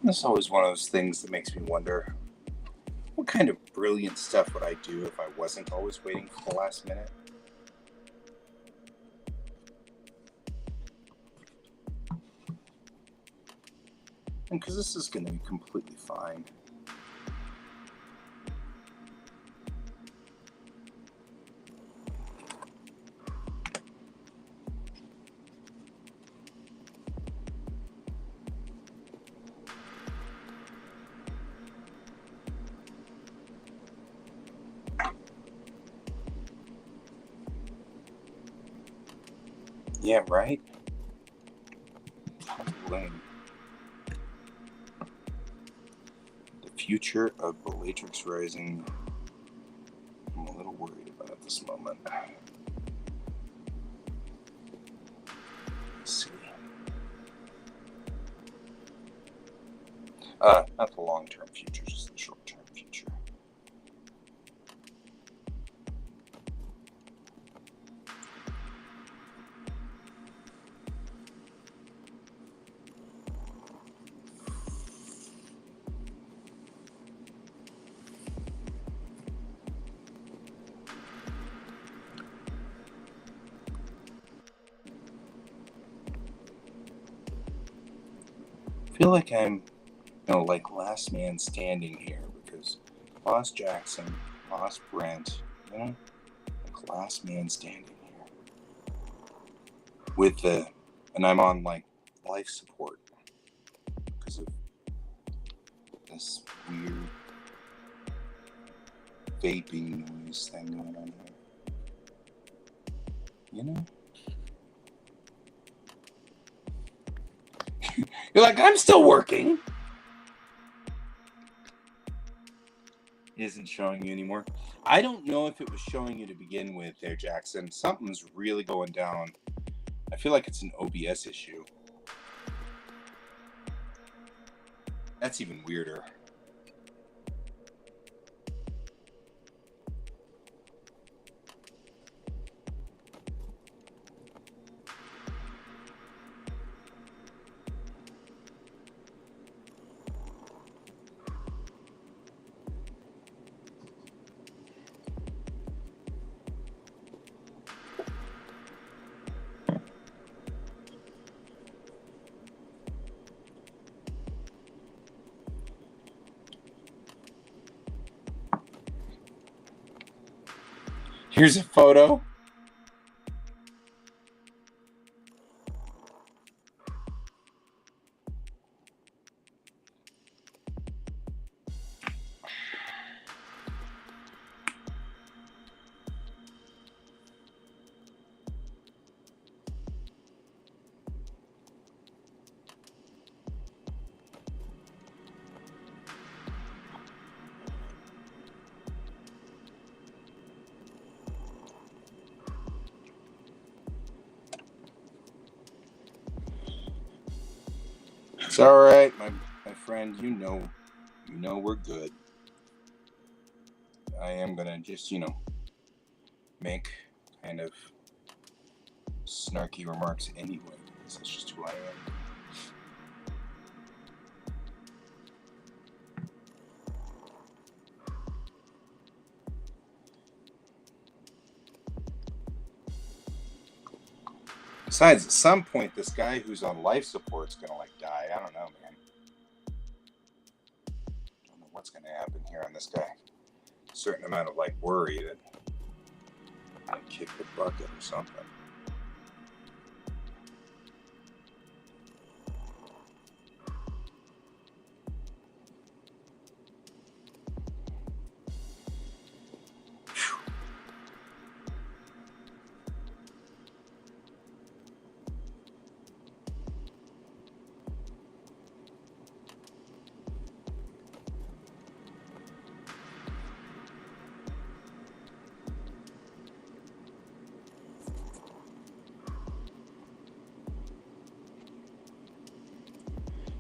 That's always one of those things that makes me wonder, what kind of brilliant stuff would I do if I wasn't always waiting for the last minute? And because this is going to be completely fine. Yeah, right? Lame. The future of Bellatrix Rising, I'm a little worried about at this moment. Let's see. Not the long-term future, just the short-term future. I feel like I'm, like last man standing here because lost Jackson, lost Brent, like last man standing here. And I'm on like life support because of this weird vaping noise thing going on here. You're like, I'm still working. It isn't showing you anymore. I don't know if it was showing you to begin with there, Jackson. Something's really going down. I feel like it's an OBS issue. That's even weirder. Here's a photo. It's all right, my friend. You know we're good. I am gonna just, make kind of snarky remarks anyway, because that's just who I am. Besides, at some point, this guy who's on life support is gonna die. I don't know, man. I don't know what's gonna happen here on this guy. A certain amount of worry that I kick the bucket or something.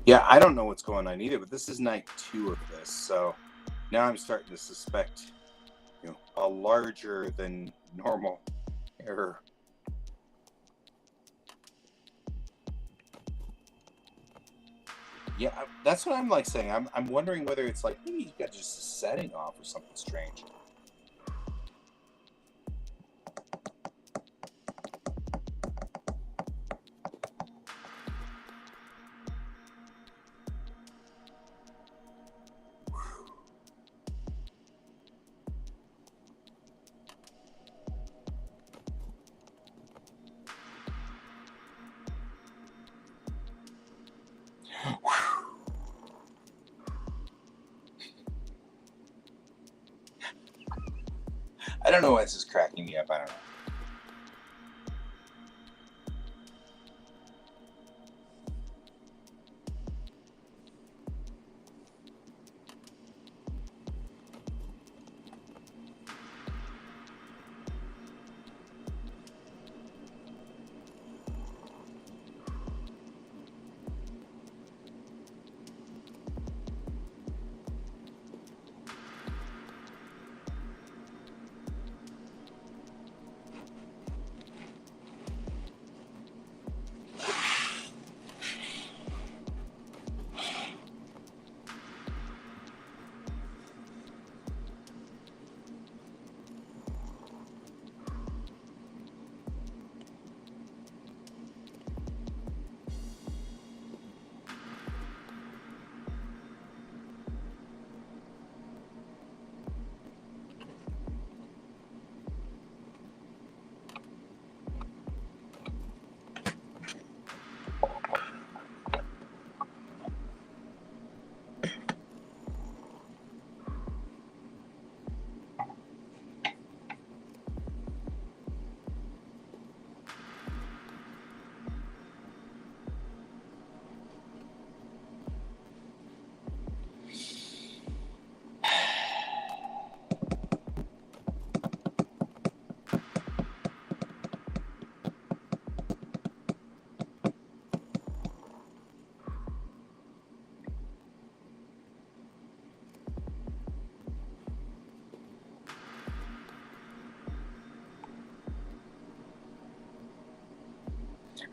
Yeah, I don't know what's going on either, but this is night 2 of this, so now I'm starting to suspect, a larger than normal error. Yeah, that's what I'm saying. I'm wondering whether it's maybe you got just a setting off or something strange. I don't know why this is cracking me up. I don't know.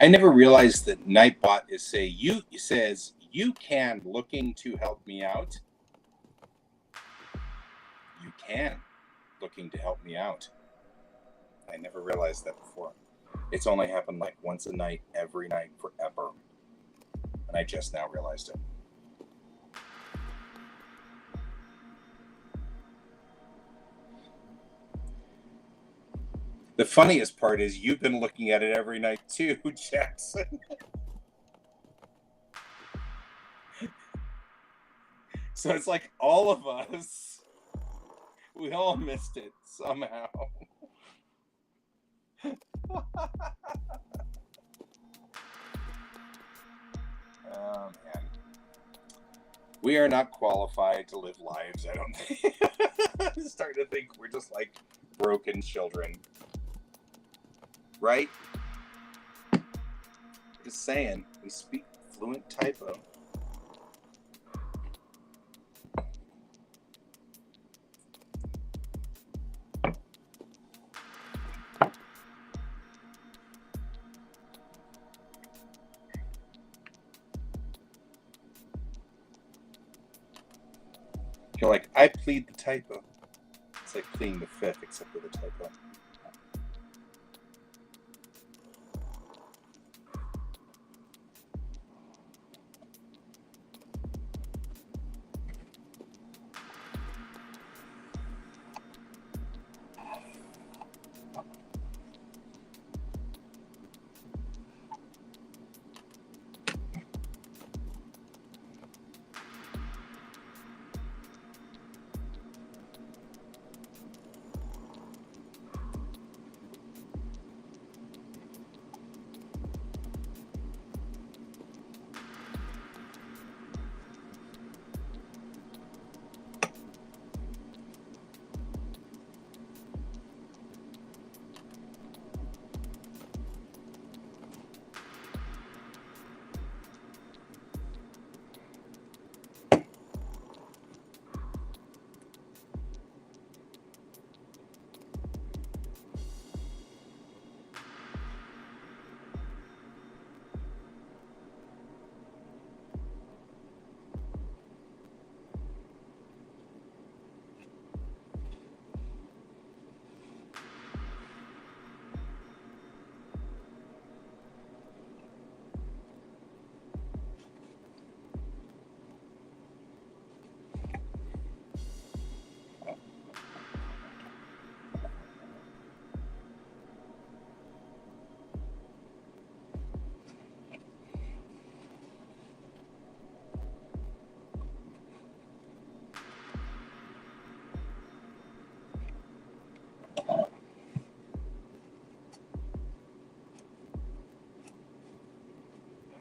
I never realized that Nightbot says you can looking to help me out. You can looking to help me out. I never realized that before. It's only happened once a night, every night, forever. And I just now realized it. The funniest part is you've been looking at it every night too, Jackson. So it's like all of us, we all missed it somehow. Oh, man. We are not qualified to live lives, I don't think. I'm starting to think we're just like broken children. Right? Just saying, we speak fluent typo. You're like, I plead the typo. It's like pleading the fifth, except for the typo.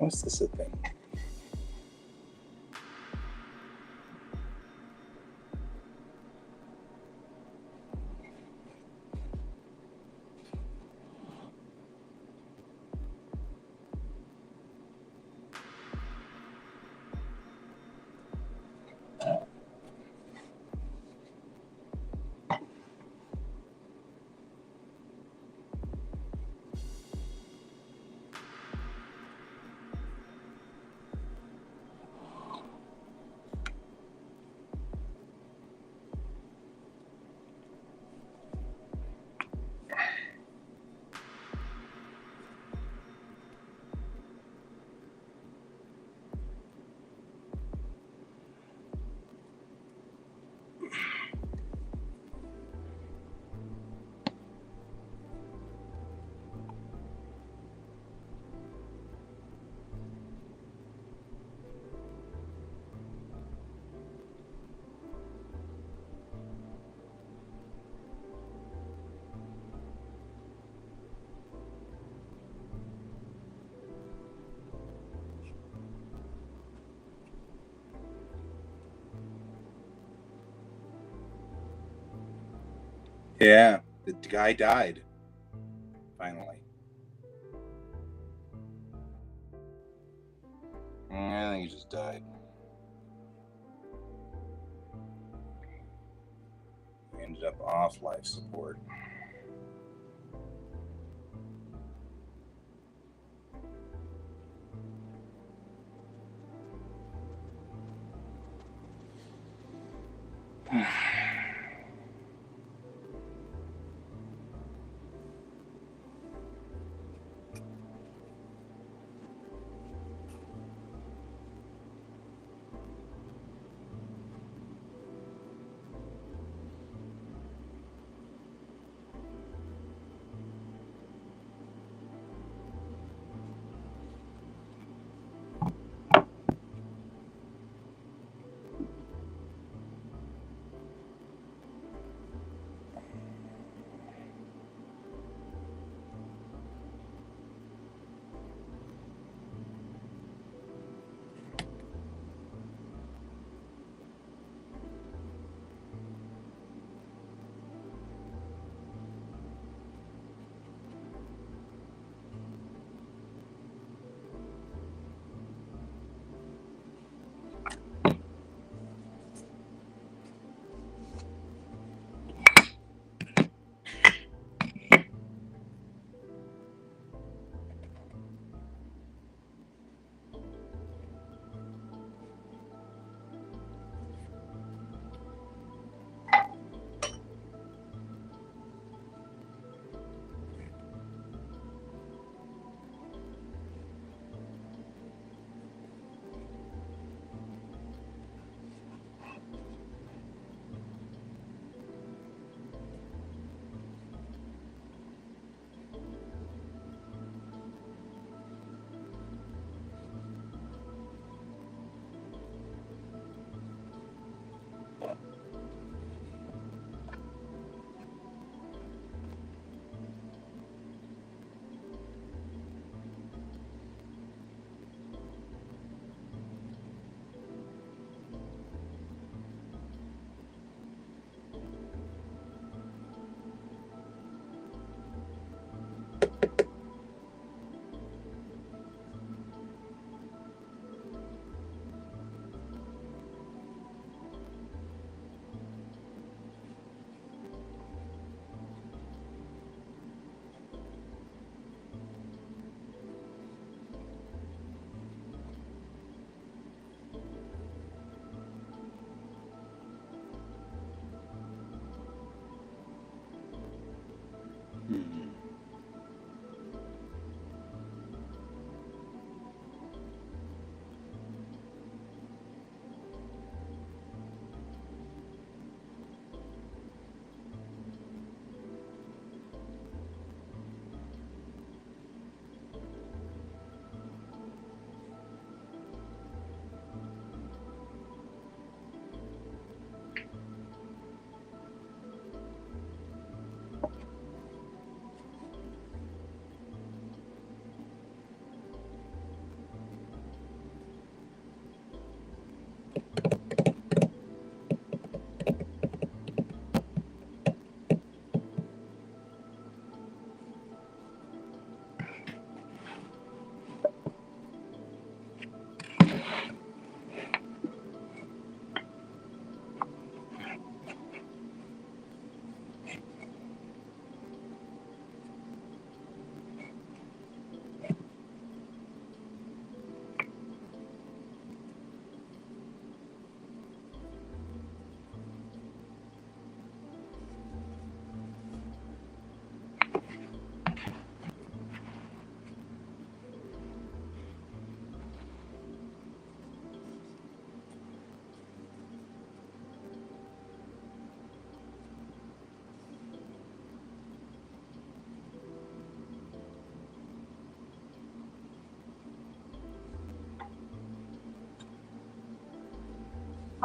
How is this a thing? Yeah, the guy died. Finally. I think he just died. He ended up off life support.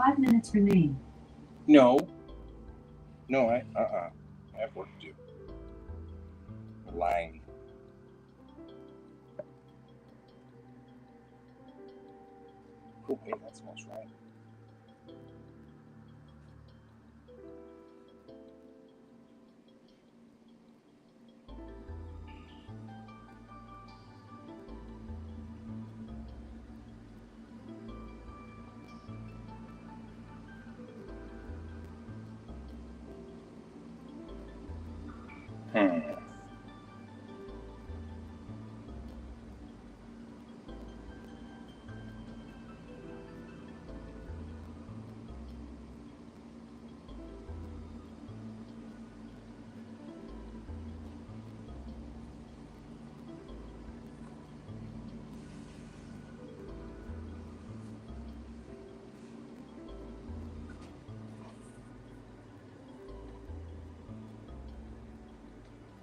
5 minutes remain. No. No, I have work to do. You're lying. Oh, wait, that smells right.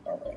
All right.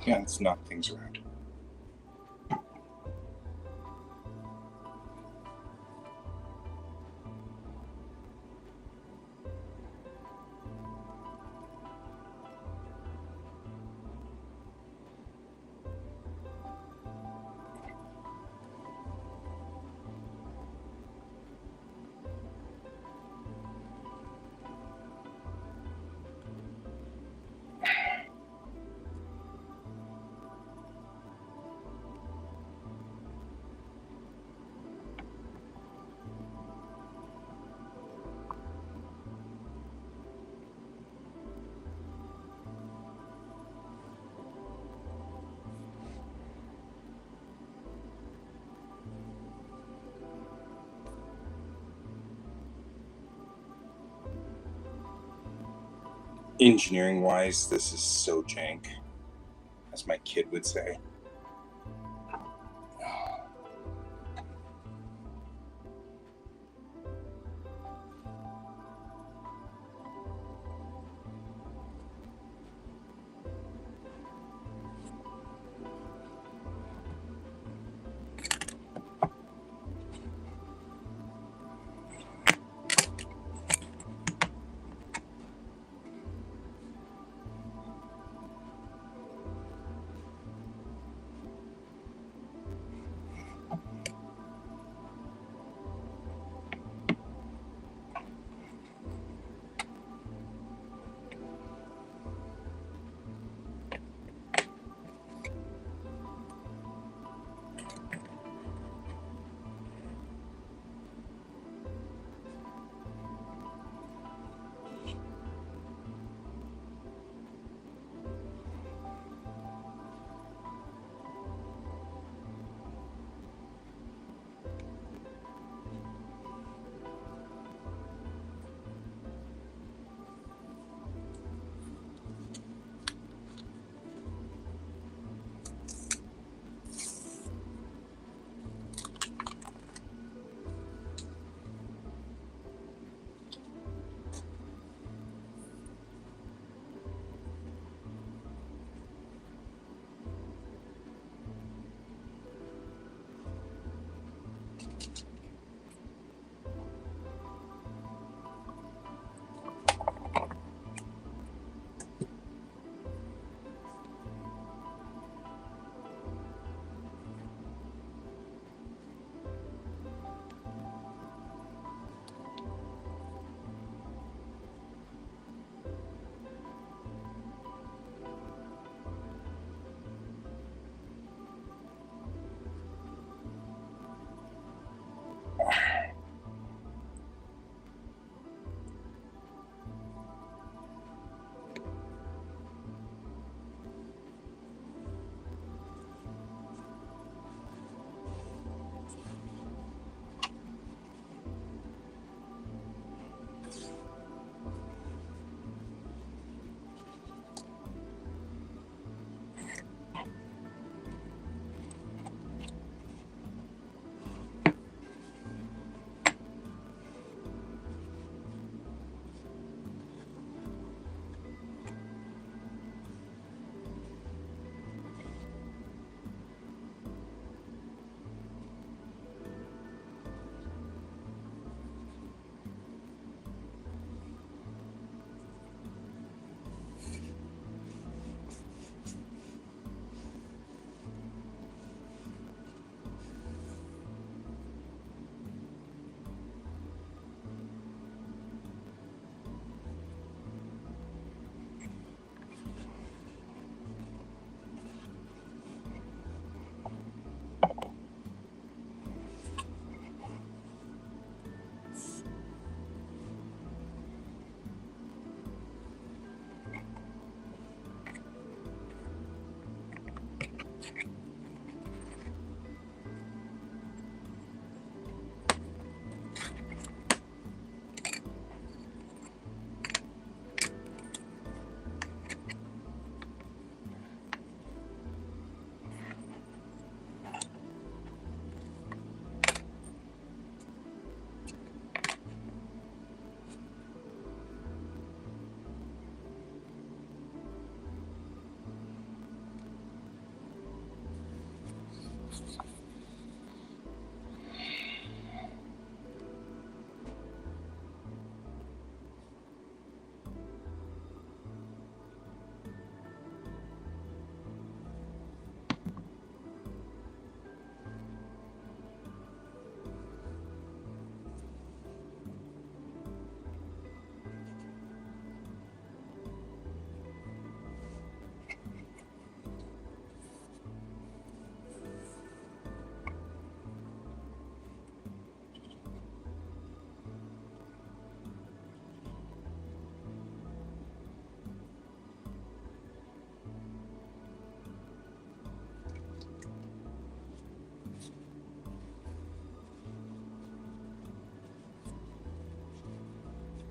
Yeah, let's knock things around. Engineering wise, this is so jank, as my kid would say.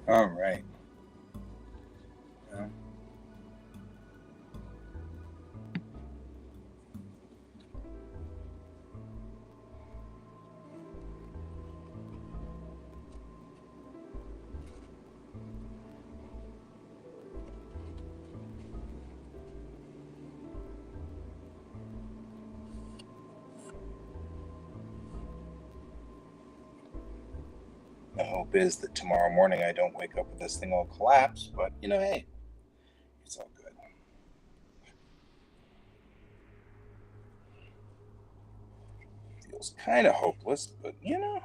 All right. The hope is that tomorrow morning I don't wake up with this thing all collapse, but you know, hey, it's all good. Feels kind of hopeless, but you know,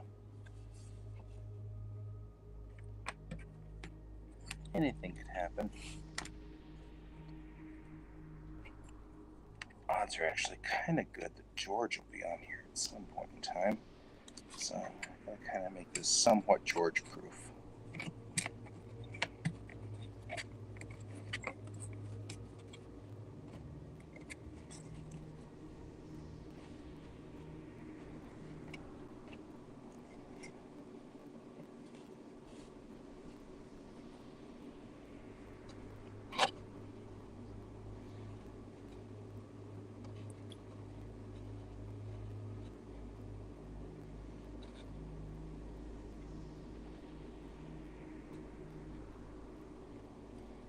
anything could happen. Odds are actually kind of good that George will be on here at some point in time, so I'm going to kind of make this somewhat George-proof.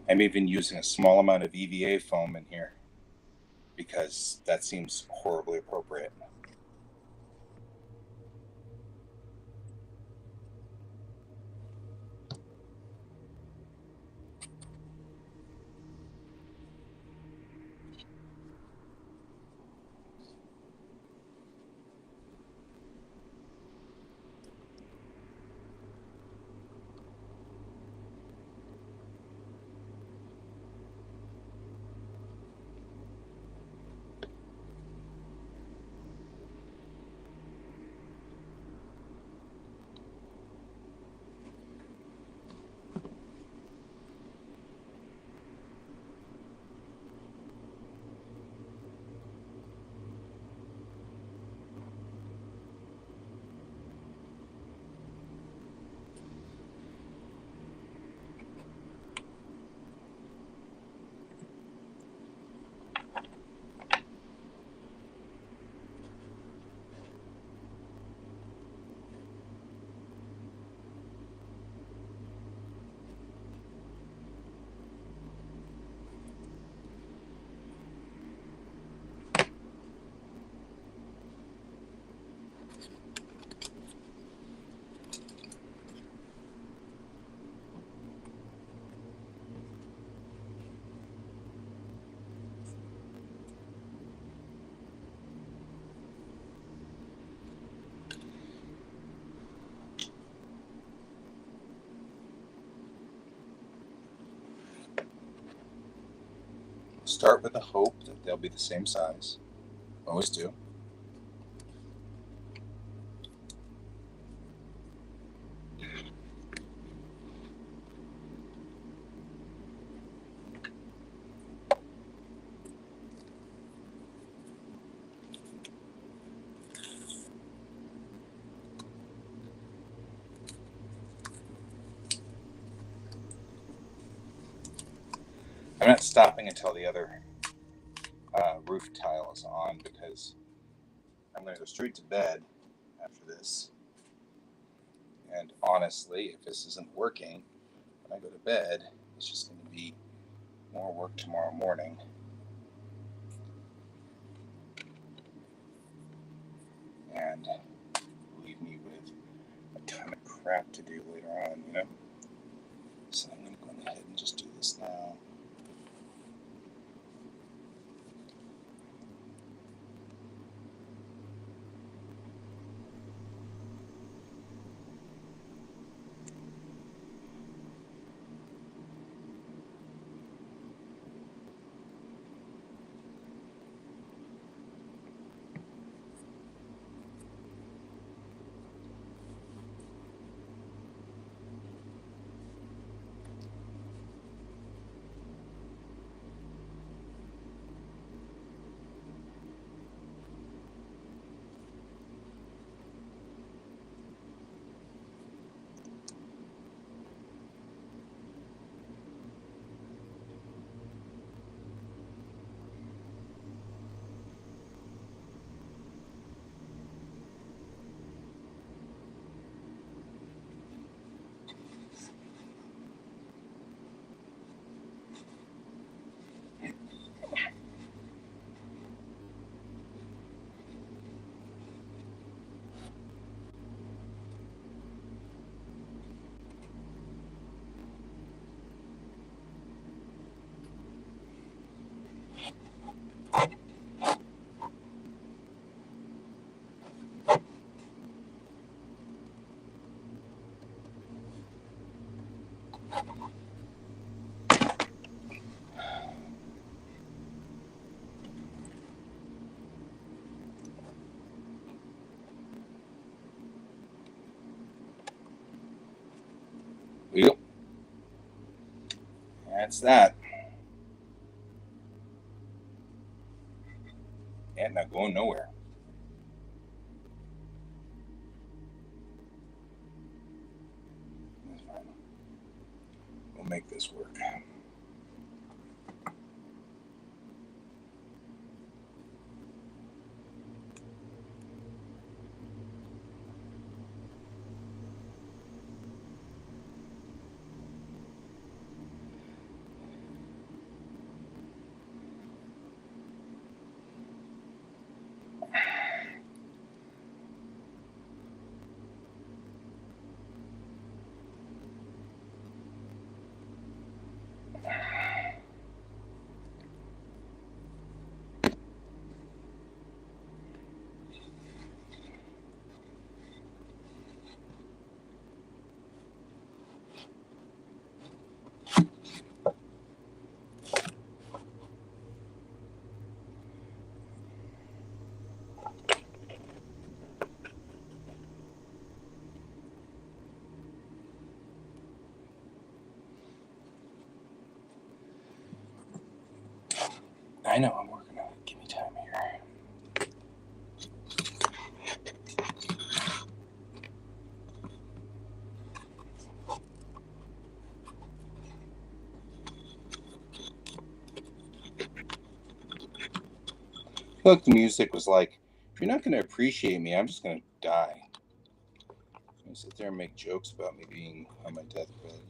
I'm even using a small amount of EVA foam in here because that seems horribly appropriate. Start with the hope that they'll be the same size. Always do. I'm not stopping until the other roof tile is on because I'm going to go straight to bed after this. And honestly, if this isn't working when I go to bed, it's just going to be more work tomorrow morning. And leave me with a ton of crap to do later on, you know? So I'm going to go ahead and just do this now. Yep. That's that. And not going nowhere. That's fine. We'll make this work. I know, I'm working on it. Give me time here. I feel like the music was like, if you're not going to appreciate me, I'm just going to die. I'm going to sit there and make jokes about me being on my deathbed.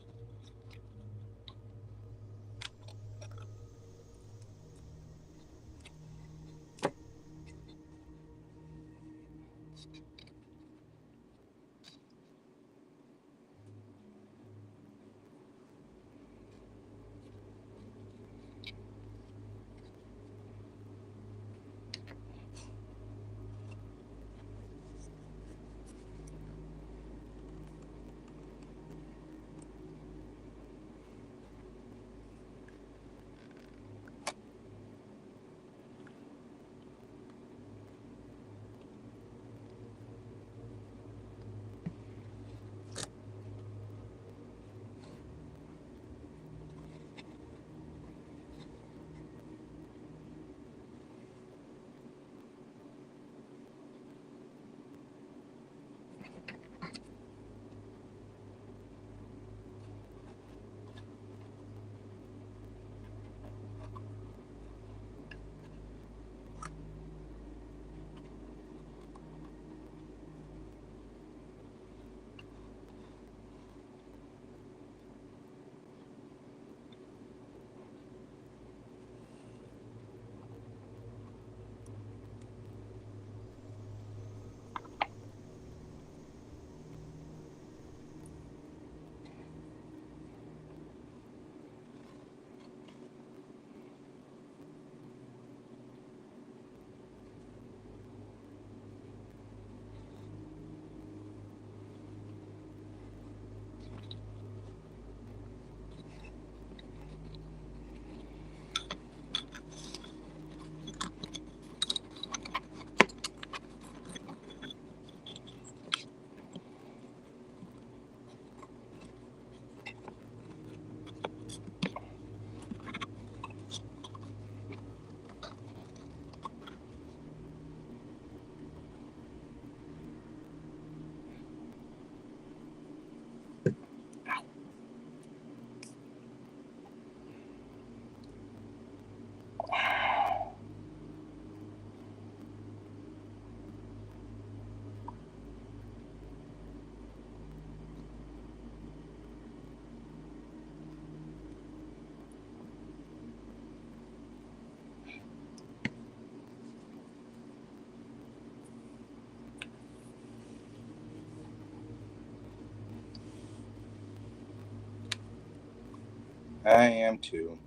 I am too.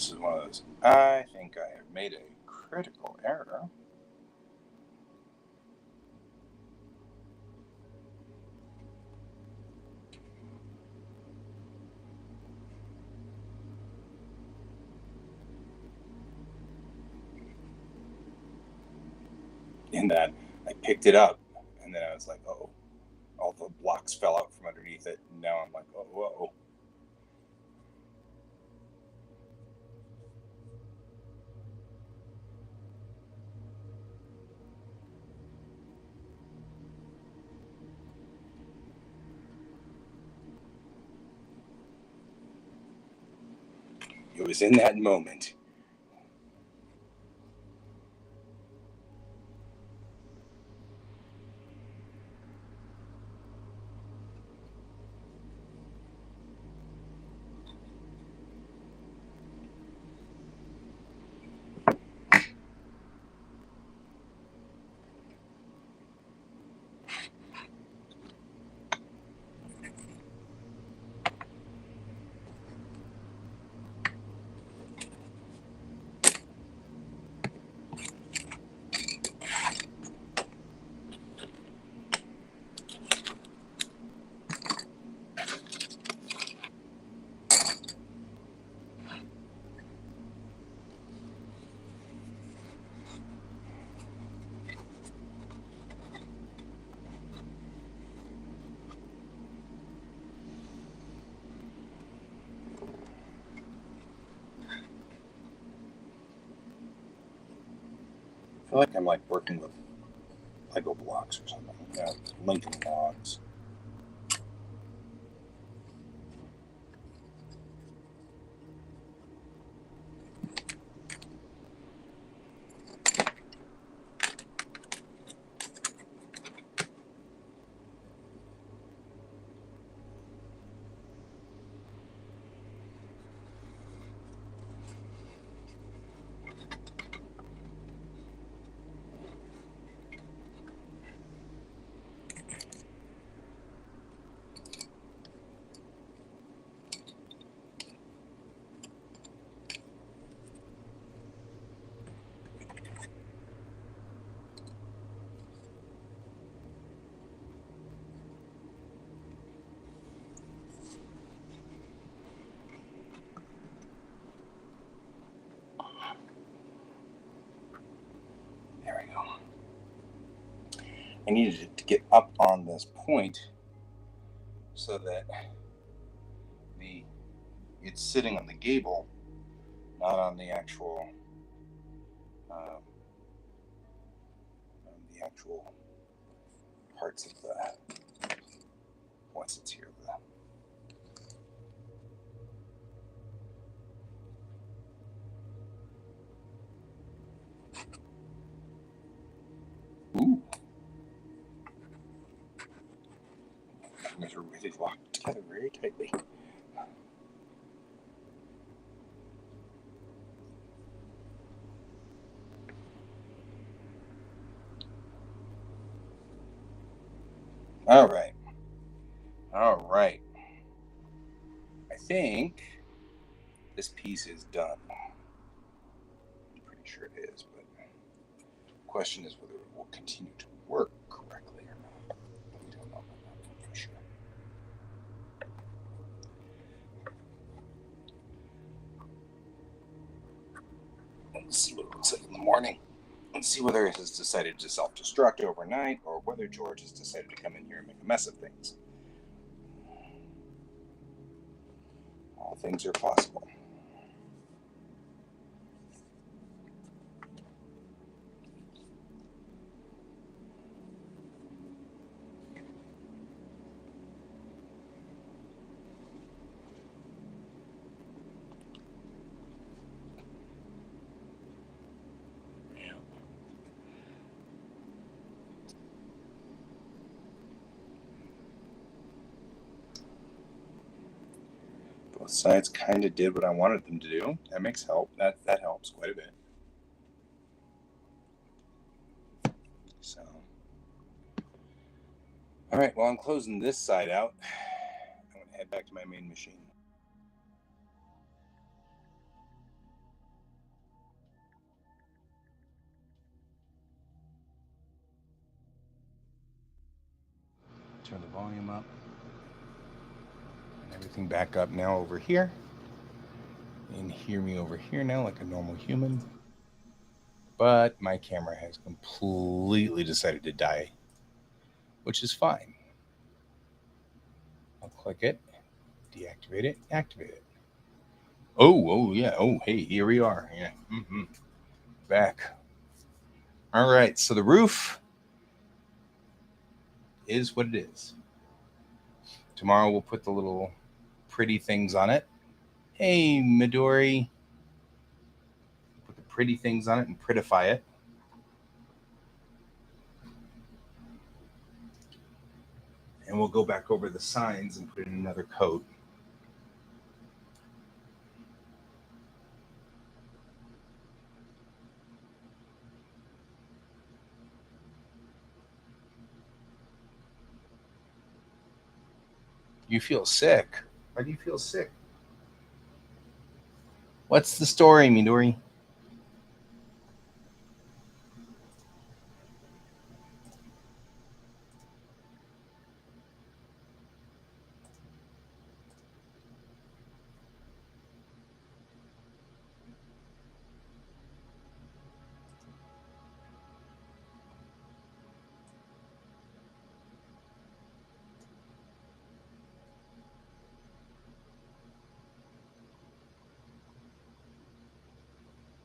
This is one of those. I think I have made a critical error. In that I picked it up, and then I was like, oh, all the blocks fell out from underneath it. And now I'm like, oh, whoa. It was in that moment. I feel like I'm like working with Lego blocks or something. Yeah, Lincoln logs. There we go. I needed to get up on this point so that it's sitting on the gable, not on the actual parts of the, once it's here. Ooh. These are really locked together very tightly. All right. I think this piece is done. I'm pretty sure it is, but the question is whether it will continue to work correctly or not. We don't know about that for sure. Let's see what it looks like in the morning. Let's see whether it has decided to self-destruct overnight or whether George has decided to come in here and make a mess of things. All things are possible. Both sides kind of did what I wanted them to do. That makes help. That helps quite a bit. So, all right. Well, I'm closing this side out. I'm gonna head back to my main machine. turn the volume up. And everything back up now over here. And hear me over here now like a normal human. But my camera has completely decided to die, which is fine. I'll click it, deactivate it, activate it. Oh, yeah. Oh, hey, here we are. Yeah. Back. All right. So the roof is what it is. Tomorrow we'll put the little pretty things on it. Hey, Midori. Put the pretty things on it and prettify it. And we'll go back over the signs and put in another coat. You feel sick. Why do you feel sick? What's the story, Midori?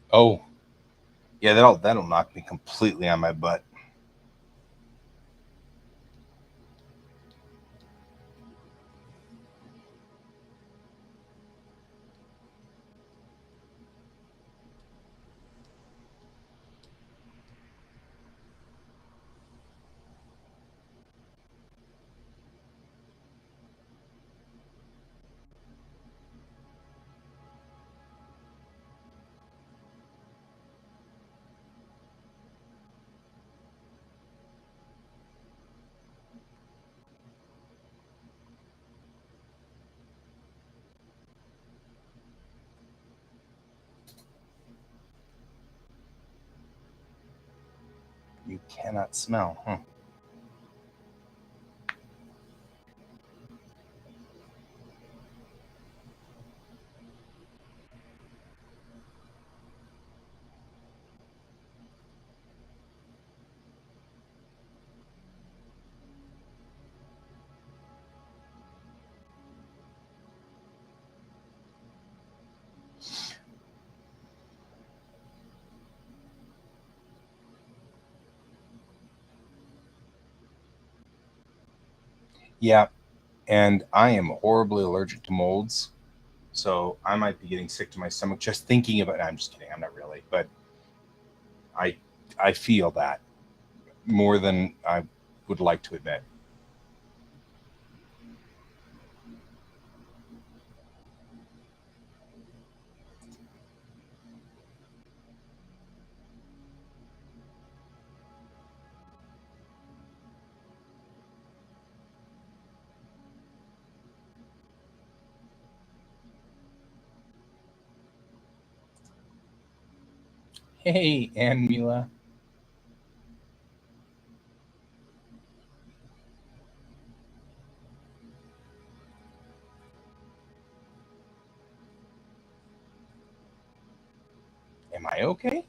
Oh, yeah, that'll knock me completely on my butt. You cannot smell, huh? Yeah, and I am horribly allergic to molds, so I might be getting sick to my stomach just thinking about it. I'm just kidding. I'm not really, but I I feel that more than I would like to admit. Hey, Ann Mila. Am I okay?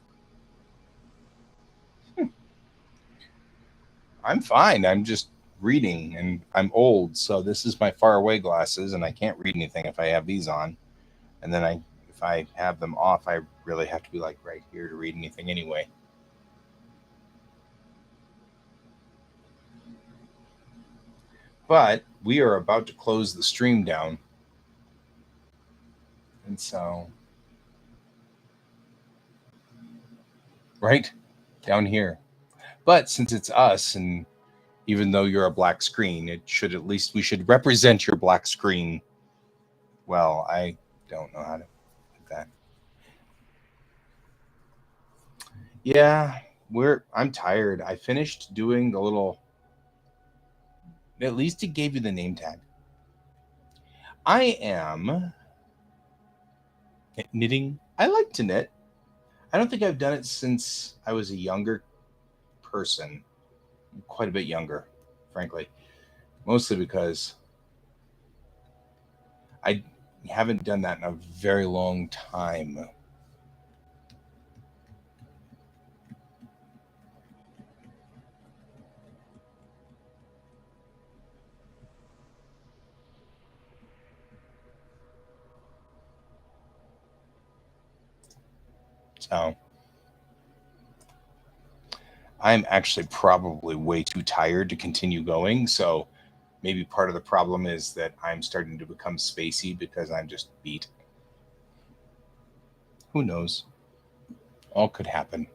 I'm fine. I'm just reading, and I'm old, so this is my far away glasses, and I can't read anything if I have these on. And then if I have them off, I really have to be like right here to read anything anyway. But we are about to close the stream down, and so right down here. But since it's us, and even though you're a black screen, it should at least we should represent your black screen. Well, I don't know how to do that. Yeah, I'm tired. I finished doing the little. At least it gave you the name tag. I am knitting. I like to knit. I don't think I've done it since I was a younger person, quite a bit younger, frankly. mostly because I haven't done that in a very long time. So I'm actually probably way too tired to continue going. So maybe part of the problem is that I'm starting to become spacey because I'm just beat. Who knows? All could happen.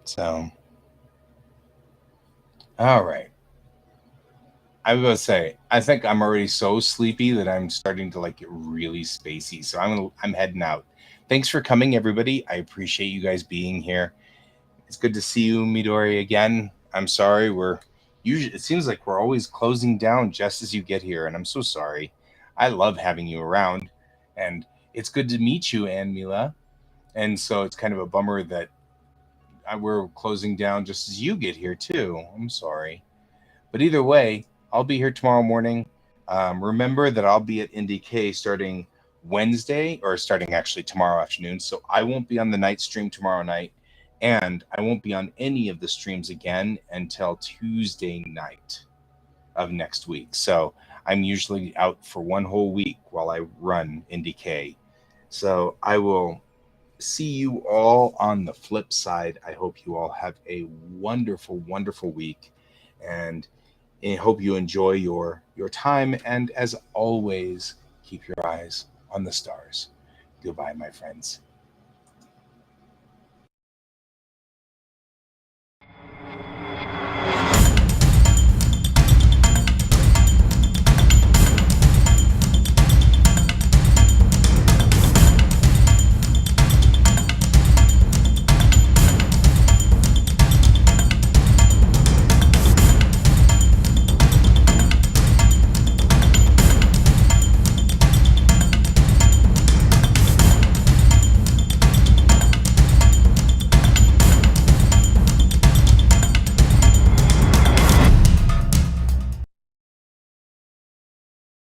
So, all right. I was gonna say, I think I'm already so sleepy that I'm starting to like get really spacey. So I'm heading out. Thanks for coming, everybody. I appreciate you guys being here. It's good to see you, Midori, again. I'm sorry we're usually it seems like we're always closing down just as you get here, and I'm so sorry. I love having you around, and it's good to meet you, Ann Mila. And so it's kind of a bummer that we're closing down just as you get here too. I'm sorry. But either way, I'll be here tomorrow morning. Remember that I'll be at NDK starting Wednesday, or starting actually tomorrow afternoon. So I won't be on the night stream tomorrow night, and I won't be on any of the streams again until Tuesday night of next week. So I'm usually out for one whole week while I run NDK. So I will see you all on the flip side. I hope you all have a wonderful, wonderful week. And I hope you enjoy your time, and as always, keep your eyes on the stars. Goodbye, my friends.